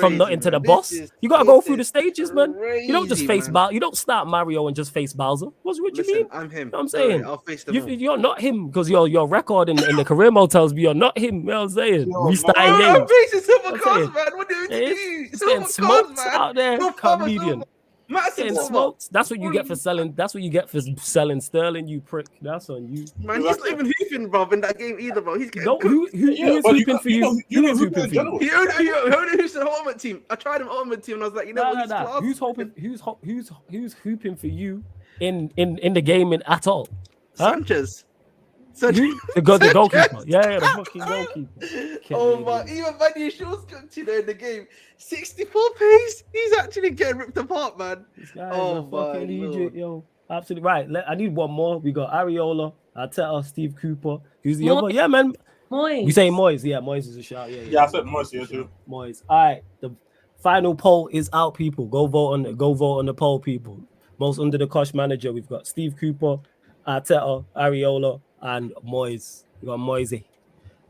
from nothing to the boss. You gotta go through the stages, man. You don't just face Bowser. You don't start Mario and just face Bowser. What you mean? I'm him. You know what I'm saying? I'll face them. You're not him because your record in the career mode tells me you're not him. You know what I'm saying? Restarting games. I'm facing Silver Cars, man. What do you do? It's getting smoked out there, comedian. Getting smoked. That's what you get for selling. That's what you get for selling Sterling. You prick. That's on you. Man, he's not even hooping, bro, in that game either, bro. He's getting who is hooping for you? Who is hooping for you? He only hoops in the ultimate team. I tried him ultimate team, and I was like, you know what? Nah. Who's hooping for you in the game at all? Huh? Sanchez. The goalkeeper. Yeah, the fucking goalkeeper. Oh my! Even Manny Shaw's cooked in the game. 64 pace. He's actually getting ripped apart, man. This guy is a fucking Egypt, yo. Absolutely right. I need one more. We got Areola, Arteta, Steve Cooper. Who's the other? Yeah, man. Moyes. You saying Moyes? Yeah, Moyes is a shout. Yeah, I said Moyes here too. Moyes. All right. The final poll is out, people. Go vote on the poll, people. Most under the cosh manager. We've got Steve Cooper, Arteta, Areola, and Moyes. We got Moisey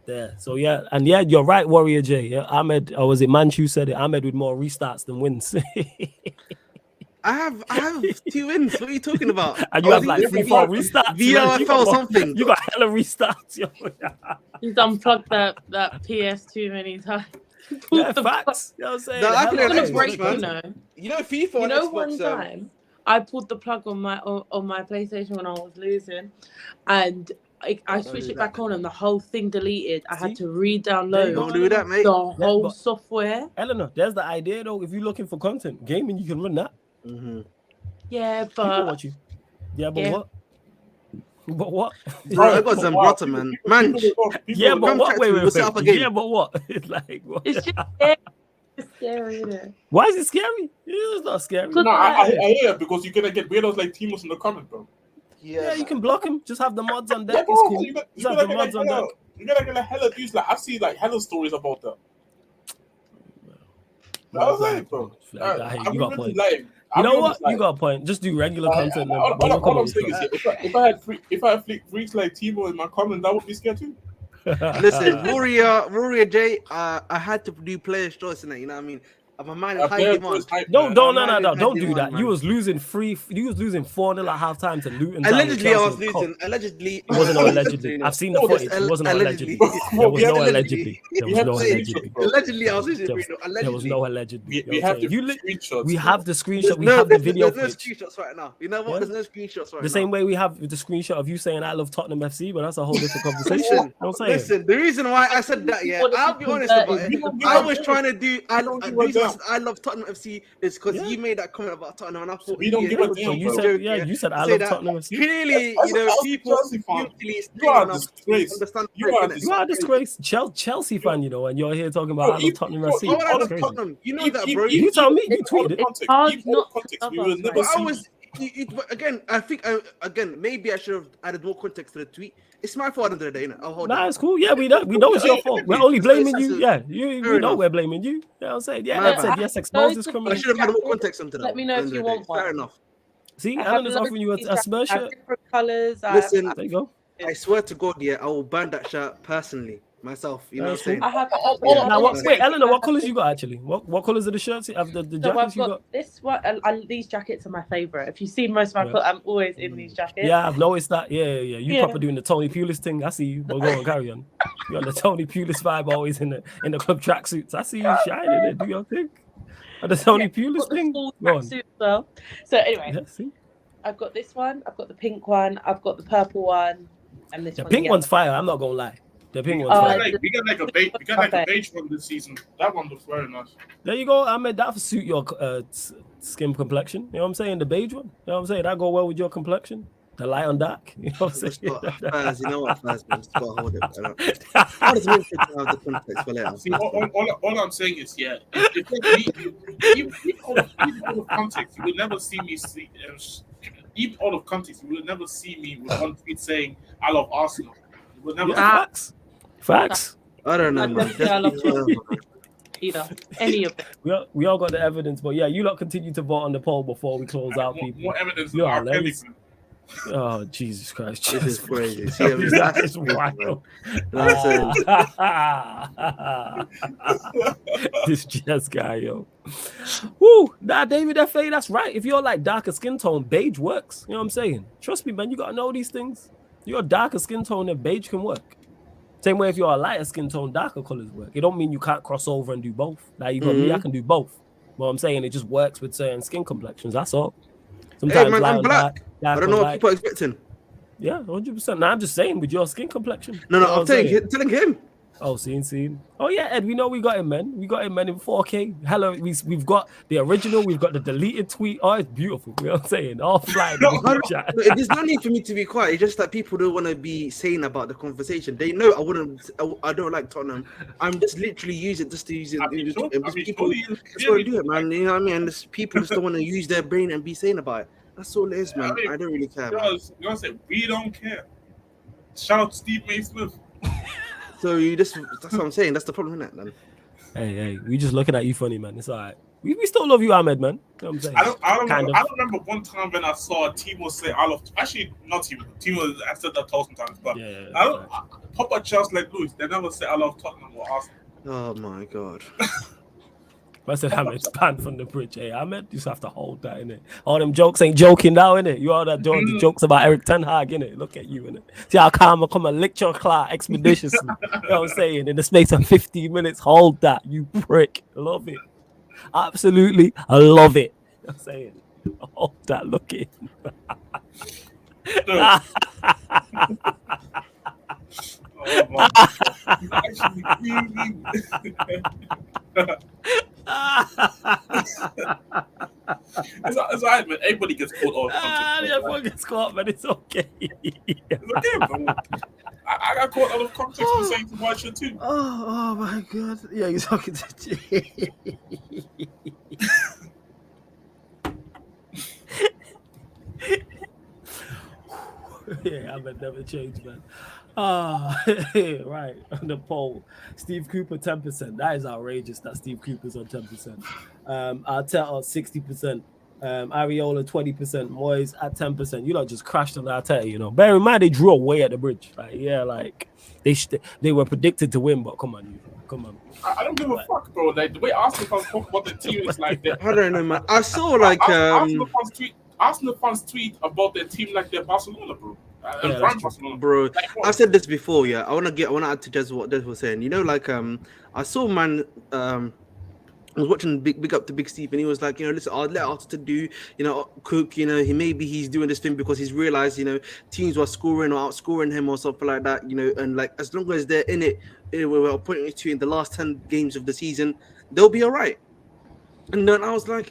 there. So yeah, and yeah, you're right, Warrior J. Yeah, Ahmed, or was it Manchu said it? Ahmed with more restarts than wins. I have 2 wins. What are you talking about? And you have like 3-4 restarts. VRFL something. You got hella restarts, yo. He's unplugged that PS too many times. Yeah, facts. You know what I'm saying? No, I can It's break, FIFA you on know, Xbox. one time I pulled the plug on my PlayStation when I was losing, and I switched it back on, and the whole thing deleted. I had to re-download. Don't do that, mate. The whole software. Eleanor, there's the idea though. If you're looking for content, gaming, you can run that. Mm-hmm. Yeah, People but watch you. Yeah, but Yeah. what? But what? Bro, I got Zambrata, man. Man, Yeah, but what? Wait. we'll set up a game. Yeah, but what? It's like what? it's just scary. It's scary, isn't it? Why is it scary? It's not scary. No, I hear it because you're gonna get weirdos like Timos in the comments, bro. Yeah, you can block him. Just have the mods on deck. Yeah, It's bro, cool. you got Just have the like mods on deck. hella, you gotta get a hella views. Like I see like hella stories about that. That was it, bro. You got a point. Like, You know what? You got a point. Just do regular content. All I'm saying is, if I had freaks like Timo in my comment, that would be scared too. Listen, Warrior J, I had to do player's choice in it. You know what I mean? My man is high demand. No, don't do that. You was losing 4-0 at halftime to Luton. Allegedly, I was losing. Allegedly, it wasn't no allegedly. I've seen the footage. It wasn't no allegedly. There was no allegedly. There was no allegedly. Allegedly, I was losing. There was no allegedly. We have the screenshots. We have the screenshot. We have the video. There's no screenshots right now. You know what? There's no screenshots right now. The same way we have the screenshot of you saying I love Tottenham FC, but that's a whole different conversation. Listen, the reason why I said that, yeah, I'll be honest about it. I was trying to do. I love Tottenham FC is because you made that comment about Tottenham, and I thought we don't give a damn. You said I love Tottenham FC. Clearly, you know, people you are a disgrace. You are a disgrace. Chelsea fan, you know, and you're here talking about I love Tottenham FC. You know that, bro. You tell me. You tweeted it. We will never see. Again, I think maybe I should have added more context to the tweet. It's my fault at the end of the day. I'll hold it's cool. Yeah, we know it's your fault. We're only blaming you. Yeah, we know we're blaming you. You know what I'm saying? Yeah, I said yes, expose this criminal. I should have added more context into that. Let me know if you want one. Fair enough. See, Alan's offering you a Spurs shirt. Different colours. Listen, there you go. I swear to God, yeah, I will burn that shirt personally. Myself, you know what I'm saying? Wait, Eleanor, what colours you got actually? What colours are the shirts? Have the jackets you got? This one, these jackets are my favourite. If you see most of my, I'm always in these jackets. Yeah, I've noticed that. Yeah. You probably doing the Tony Pulis thing. I see you. Well, go on, carry on. You got the Tony Pulis vibe always in the club tracksuits. I see you shining it. Do your thing. And the Tony Pulis thing. Go on. Well. So anyway, see? I've got this one. I've got the pink one. I've got the purple one, and this one. The pink one's fire. I'm not gonna lie. The pink one's fire. We got like a beige one this season. That one looks very nice. There you go. I made that to suit your skin complexion. You know what I'm saying? The beige one. You know what I'm saying? That go well with your complexion. The light on dark. You know what I'm saying? You know what, Faz, man? Just gotta hold it. How does it have the context for later? See, all I'm saying is, yeah, even out of context, you will never see me even out of context, you will never see me with one tweet saying I love Arsenal. You will never. Facts. I don't know, man. I love either. Any of them. We all got the evidence, but yeah, you lot continue to vote on the poll before we close out, people. More evidence than our everything. Oh, Jesus Christ. This is crazy. That is wild. This jazz guy, yo. Woo! Nah, David F.A., that's right. If you're like darker skin tone, beige works. You know what I'm saying? Trust me, man, you gotta know these things. You're darker skin tone, then beige can work. Same way if you're a lighter skin tone, darker colors work. It don't mean you can't cross over and do both. Like you got me, I can do both. But I'm saying it just works with certain skin complexions. That's all. Sometimes hey, man, I'm black. I don't know what people are expecting. Yeah, 100%. Now I'm just saying with your skin complexion. No, I'm telling him. Oh, seen. Oh yeah, Ed, we know we got him, man. We got him, man, in 4K. Hello, we've got the original, we've got the deleted tweet. Oh, it's beautiful. You know what I'm saying? All flying. There's no need for me to be quiet. It's just that people don't want to be saying about the conversation. They know I don't like Tottenham. I'm just literally using it just to use it. People just want to do it, man. You know what I mean? And people just don't want to use their brain and be saying about it. That's all it is, man. I don't really care. You know, say we don't care. Shout out to Steve May Smith. So that's what I'm saying. That's the problem, isn't it, man? Hey, we just looking at you funny, man. It's all right. We still love you, Ahmed, man. You know what I'm saying? I don't remember one time when I saw Timo say I love. Actually, not Timo. Timo, I said that 1,000 times, but Papa Charles like Lewis. They never say I love Tottenham or Arsenal. Oh my god. I said Ahmed's banned from the bridge. Hey, Ahmed, you just have to hold that, innit? All them jokes ain't joking now, innit? You all that the jokes about Eric Ten Hag, innit? Look at you, innit? See how come and lick your class expeditiously. You know what I'm saying? In the space of 15 minutes, hold that, you prick. I love it. Absolutely, I love it. You know what I'm saying? Hold that, look at him. Oh my God. It's alright, man. Everybody gets caught off. Everyone gets caught, man. It's okay. It's okay, bro. I got caught out of context for saying to watch it too. Oh my god. Yeah, you're talking to yeah, I would never change, man. Right on the poll, Steve Cooper 10%. That is outrageous that Steve Cooper's on 10%. Arteta 60%. Areola 20%. Moyes at 10%. You lot just crashed on Arteta, you know. Bear in mind they drew away at the bridge. Like, yeah, like they were predicted to win, but come on. I don't give a fuck, bro. Like the way Arsenal fans talk about the team is like that. I don't know, man. I saw like Arsenal fans tweet about their team like they're Barcelona, bro. Bro, I've said this before. Yeah, I want to add to just what Des was saying. You know, like I saw man. I was watching big up to Big Steve, and he was like, you know, listen, I'll let Arteta do, you know, Cook, you know, he's doing this thing because he's realized, you know, teams were scoring or outscoring him or something like that, you know, and like as long as they're in it, we're pointing it to in the last 10 games of the season, they'll be all right. And then I was like,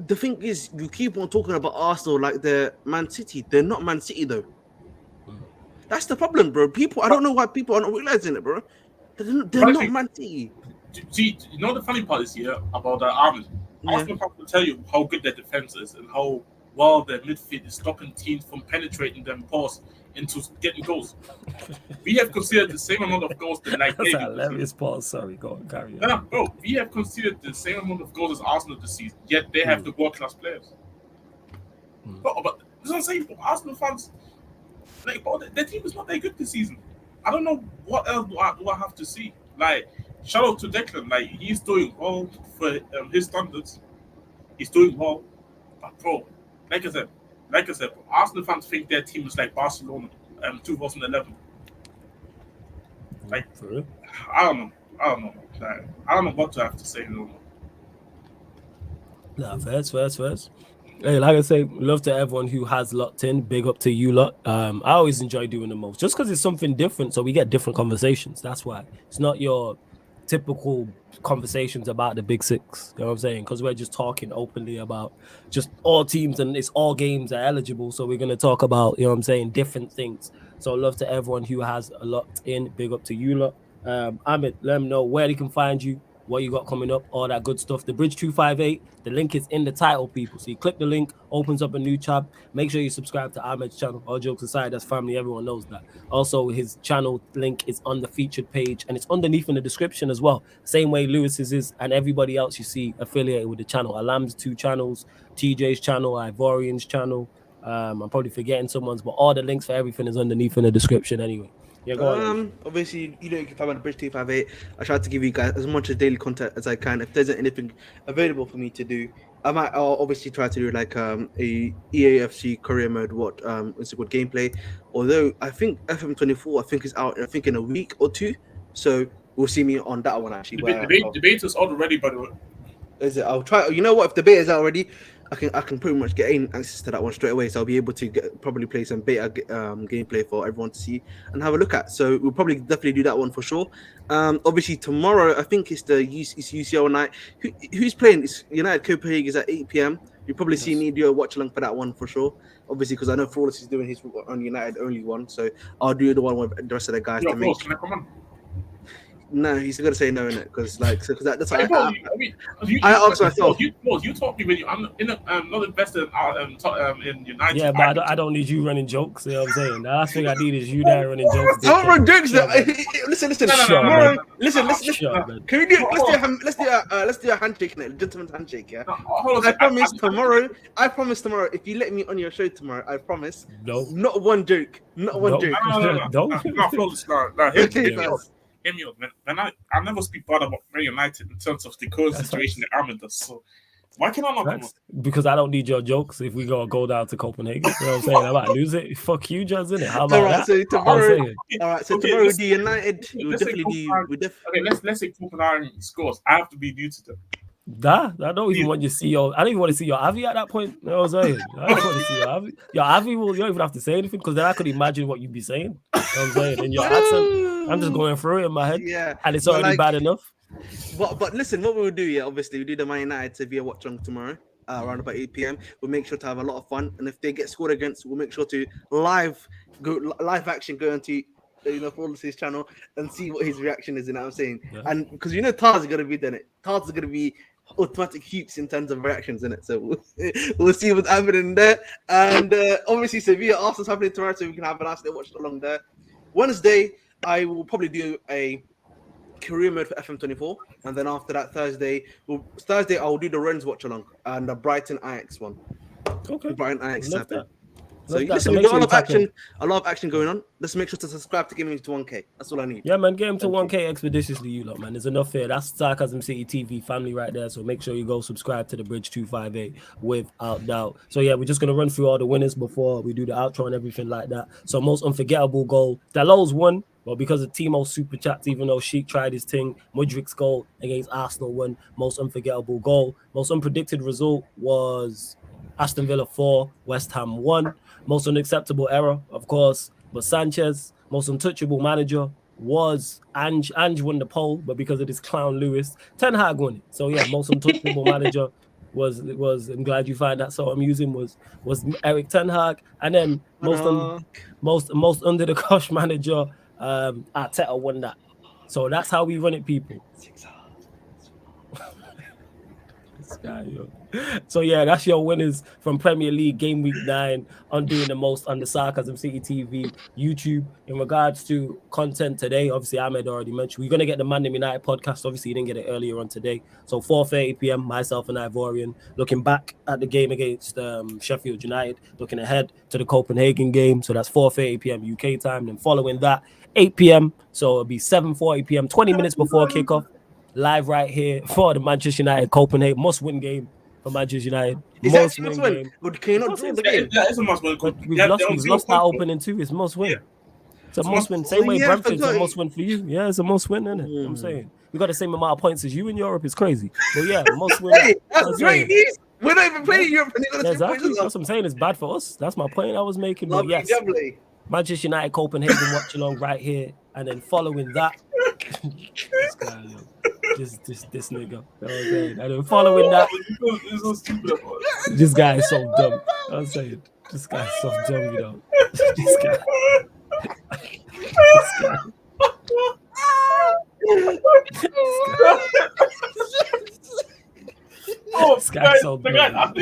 the thing is, you keep on talking about Arsenal like they're Man City. They're not Man City though. That's the problem, bro. I don't know why people are not realizing it, bro. They're not Man City. See, you know the funny part is here about Ahmed. Arsenal have to tell you how good their defense is and how well their midfield is stopping teams from penetrating them pause into getting goals. We have conceded the same amount of goals that like. That's a hilarious pause. Sorry, go on, carry on. No, bro, we have conceded the same amount of goals as Arsenal this season, yet they have the world-class players. But that's what I'm saying. Arsenal fans, like, bro, their team is not that good this season. I don't know what else do I have to see. Like, shout out to Declan. Like, he's doing well for his standards. He's doing well. But, bro, like I said, bro, Arsenal fans think their team is like Barcelona 2011. Like, for real? I don't know. Like, I don't know what to have to say. No more. Nah, first. Hey, like I say, love to everyone who has locked in. Big up to you lot. I always enjoy doing the most, just because it's something different, so we get different conversations. That's why it's not your typical conversations about the Big Six. You know what I'm saying? Because we're just talking openly about just all teams and it's all games are eligible. So we're gonna talk about, you know what I'm saying, different things. So love to everyone who has locked in. Big up to you lot. Ahmed, let them know where they can find you, what you got coming up, all that good stuff. The Bridge 258, the link is in the title, people. So you click the link, opens up a new tab. Make sure you subscribe to Ahmed's channel. All jokes aside, that's family. Everyone knows that. Also, his channel link is on the featured page, and it's underneath in the description as well. Same way Lewis's is, and everybody else you see affiliated with the channel. Alam's 2 channels, TJ's channel, Ivorian's channel. I'm probably forgetting someone's, but all the links for everything is underneath in the description anyway. Yeah, go on. Obviously, you know, you can find me on the Bridge 258. I try to give you guys as much daily content as I can. If there's anything available for me to do, I'll obviously try to do like a EAFC career mode. It's a good gameplay. Although I think FM24 I think is out. I think in a week or two. So we'll see me on that one actually. The beta is already ready, by the way. Is it? I'll try. You know what? If the beta is out already, I can pretty much get access to that one straight away. So I'll be able to probably play some beta gameplay for everyone to see and have a look at. So we'll probably definitely do that one for sure. Obviously tomorrow I think it's it's UCL night. Who's playing? It's United Copenhagen is at 8 p.m. You probably see me do a watch along for that one for sure. Obviously because I know Flawless is doing his on United only one, so I'll do the one with the rest of the guys. Of course, can I come on? No, he's gonna say no in it because that's what I asked myself. You told me when I'm not invested in United. Yeah, but I don't need you running jokes. You know what I'm saying? The last thing I need is you there running jokes. Don't run jokes. Listen. No, listen. Can we do? Let's do a handshake, a gentleman's handshake. Yeah. I promise tomorrow. If you let me on your show tomorrow, I promise. No. Not one joke. Not one joke. No. Hear me out, man. I never speak bad about Man United in terms of the current situation that I'm in. So why can I not come on? Because I don't need your jokes if we go down to Copenhagen. You know what I'm saying? I might lose it. Fuck you, just in it. How about that? So tomorrow, tomorrow we do United. We'll definitely do. Okay, let's say Copenhagen scores. I have to be new to them. I don't even want you to see your. I don't even want to see your Avi at that point. You know what I'm saying? I don't want to see your Avi. Your Avi you don't even have to say anything because then I could imagine what you'd be saying. You know what I'm saying? In your accent. I'm just going through it in my head. Yeah. And it's already bad enough. But listen, what we'll do, yeah, obviously we do the Man United Sevilla watch on tomorrow, around about 8 p.m. We'll make sure to have a lot of fun. And if they get scored against, we'll make sure to live action go into Flawless's channel and see what his reaction is, you know what I'm saying? Yeah. And because Tars is gonna be done it. Tars is gonna be automatic hoops in terms of reactions in it. So we'll see what's happening there. And obviously Sevilla Arsenal's happening tomorrow, so we can have a nice little watch along there. Wednesday, I will probably do a career mode for FM24, and then after that Thursday I'll do the Rennes watch along and the Brighton Ajax one. Okay. The Brighton Ajax happening. So listen, we've got a lot of action going on. Let's make sure to subscribe to GAMEWEEK to 1K. That's all I need. Yeah, man, get him to 1K expeditiously, you lot, man. There's enough here. That's Sarcasm City TV family right there. So make sure you go subscribe to the Bridge 258 without doubt. So yeah, we're just gonna run through all the winners before we do the outro and everything like that. So most unforgettable goal, Dalot's won. But because of Timo's super chats, even though Sheik tried his thing, Mudrik's goal against Arsenal won. Most unforgettable goal. Most unpredicted result was Aston Villa 4, West Ham 1. Most unacceptable error, of course, was Sanchez. Most untouchable manager was Ange. Ange won the poll, but because of this clown Lewis, Ten Hag won it. So yeah, most untouchable manager was. I'm glad you find that so amusing. Was Eric Ten Hag, and then most under the cosh manager, Arteta won that. So that's how we run it, people. This guy, yo. So yeah, that's your winners from Premier League Game Week 9 on Doing the Most on the Sarcasm City TV YouTube. In regards to content today, obviously Ahmed already mentioned we're gonna get the Man United podcast. Obviously, you didn't get it earlier on today. So 4:30 p.m. myself and Ivorian looking back at the game against Sheffield United, looking ahead to the Copenhagen game. So that's 4:30 p.m. UK time. Then following that, 8 p.m. So it'll be 7:40 p.m. 20 minutes before kickoff. Live right here for the Manchester United Copenhagen must-win game for Manchester United. Must-win game. Can you not draw the game? Yeah, it's a must-win. We've lost that opening too. It's must-win. Yeah. It's a must-win. Same way Brentford's a must-win for you. Yeah, it's a must-win, isn't it? I'm saying we got the same amount of points as you in Europe. It's crazy. But yeah, must-win. Hey, that's great news. We're not even playing Europe. Exactly. That's what I'm saying. It's bad for us. That's my point I was making. But yes, Manchester United Copenhagen watch along right here, and then following that. This guy, this nigga. Okay. And then following that, this guy is so dumb. I'm saying, this guy is so dumb, you know. This guy. Oh, guys, I'm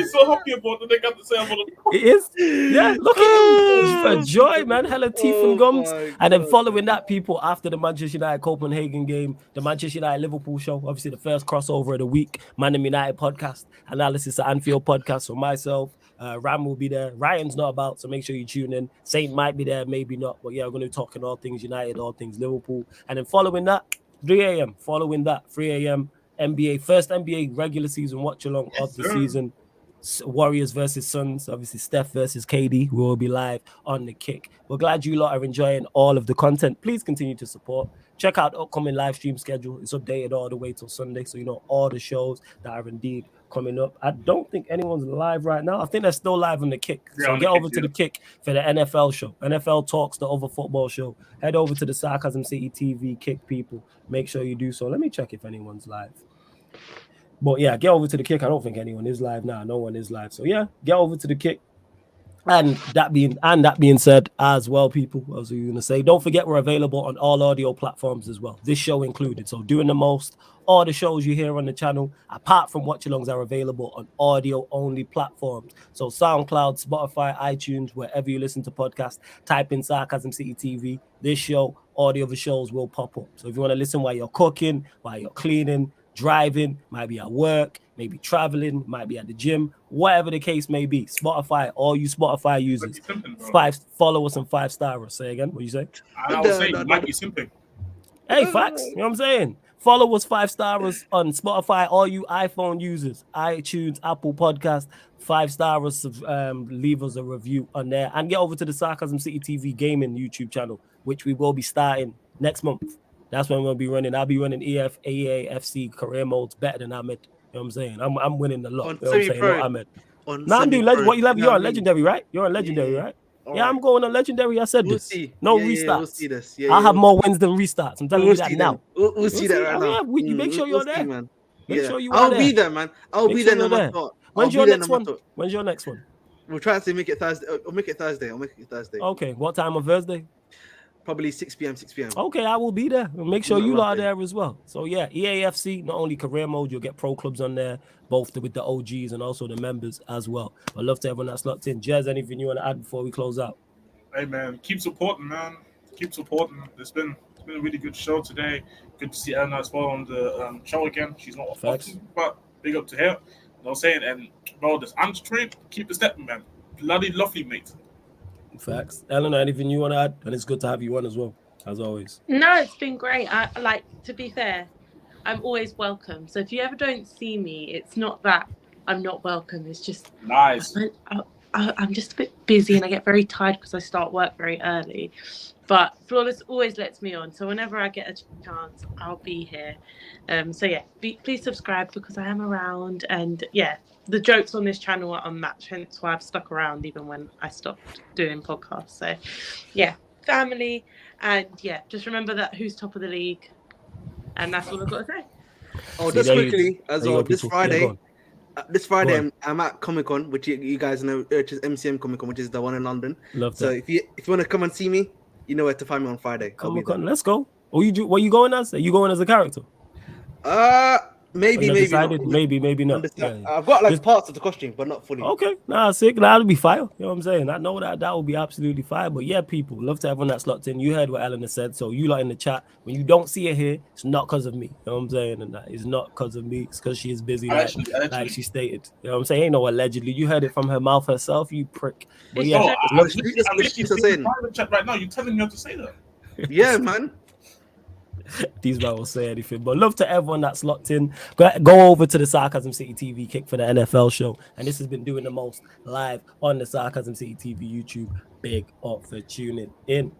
so happy about what they got to say about it. It is? Yeah, look at him. For joy, man. Hella teeth and gums. And then following that, people, after the Manchester United Copenhagen game, the Manchester United Liverpool show, obviously the first crossover of the week, Man United podcast, analysis at Anfield podcast for myself. Ram will be there. Ryan's not about, so make sure you tune in. Saint might be there, maybe not. But yeah, we're going to be talking all things United, all things Liverpool. And then following that, 3 a.m. Following that, 3 a.m. NBA, first NBA regular season watch along of the season. Warriors versus Suns, obviously Steph versus KD. We will be live on the kick. We're glad you lot are enjoying all of the content. Please continue to support. check out the upcoming live stream schedule. It's updated all the way till Sunday, so you know all the shows that are indeed coming up. I don't think anyone's live right now. I think they're still live on the Kick. So get over to the Kick for the NFL show. NFL Talks, the other football show. Head over to the Sarcasm City TV Kick, people. Make sure you do so. Let me check if anyone's live. But yeah, get over to the Kick. I don't think anyone is live now. No one is live. So yeah, get over to the Kick. And that being said as well, people, what was you gonna say? Don't forget we're available on all audio platforms as well, this show included. So doing the most, all the shows you hear on the channel, apart from Watch Alongs, are available on audio only platforms. So SoundCloud, Spotify, iTunes, wherever you listen to podcasts, type in Sarcasm City TV. This show, all the other shows will pop up. So if you want to listen while you're cooking, while you're cleaning, driving, might be at work, maybe traveling, might be at the gym, whatever the case may be. Spotify, all you Spotify users, follow us and 5-star us. Say again, what you say? I was saying you might be simping. Hey, facts. You know what I'm saying? Follow us, 5-star us on Spotify, all you iPhone users, iTunes, Apple Podcast, 5-star us, leave us a review on there, and get over to the Sarcasm City TV Gaming YouTube channel, which we will be starting next month. That's when we'll be running. I'll be running EAFC career modes better than Ahmed. You know what I'm saying? I'm winning the lot. You know what I'm saying? Not Ahmed. No, I'm doing what you love. You're on Legendary, right? You're on Legendary, right? All right. I'm going on Legendary. I said this. No restarts. We'll see this. I'll have more wins than restarts. I'm telling you that now. We'll see that right now. You make sure you're there, man. Make sure you are I'll be there, man. I'll be there no matter what. When's your next one? When's your next one? We'll try to make it Thursday. I'll make it Thursday. Okay. What time on Thursday? Probably 6 p.m. Okay, I will be there. Make sure you are there as well. So yeah, EAFC, not only career mode, you'll get pro clubs on there, both with the OGs and also the members as well. I love to everyone that's locked in. Jez, anything you want to add before we close out? Hey man, keep supporting, man. Keep supporting. It's been a really good show today. Good to see Anna as well on the show again. She's not often, but big up to her. You know what I'm saying? And bro, this Antrain, keep the stepping, man. Bloody lovely, mate. Facts. Eleanor, anything you want to add? And it's good to have you on as well, as always. No, it's been great. To be fair, I'm always welcome. So if you ever don't see me, it's not that I'm not welcome. It's just nice. I'm just a bit busy and I get very tired because I start work very early. But Flawless always lets me on. So whenever I get a chance, I'll be here. So yeah, please subscribe because I am around. And yeah, the jokes on this channel are unmatched, hence why I've stuck around even when I stopped doing podcasts. So yeah, family, and yeah, just remember that who's top of the league, and that's all I've got to say. Oh, just quickly as well, this Friday, I'm at Comic Con, which you guys know, which is MCM Comic Con, which is the one in London. Love that. So if you want to come and see me, you know where to find me on Friday. Comic Con, let's go. What you going as? Are you going as a character? Maybe not. Maybe not. Yeah. I've got parts of the costume, but not fully. Okay, sick. That'll be fire. You know what I'm saying? I know that will be absolutely fire. But yeah, people, love to everyone that's locked in. You heard what Eleanor said, so you lot in the chat. When you don't see her here, it's not because of me. You know what I'm saying? And that is not because of me. It's because she is busy, like she stated. You know what I'm saying? Ain't no allegedly. You heard it from her mouth herself. You prick. But yeah, I'm literally saying private chat right now. You telling me how to say that? Yeah, man. These guys will say anything, but love to everyone that's locked in. Go over to the Sarcasm City TV Kick for the NFL show, and this has been doing the most live on the Sarcasm City TV YouTube. Big up for tuning in.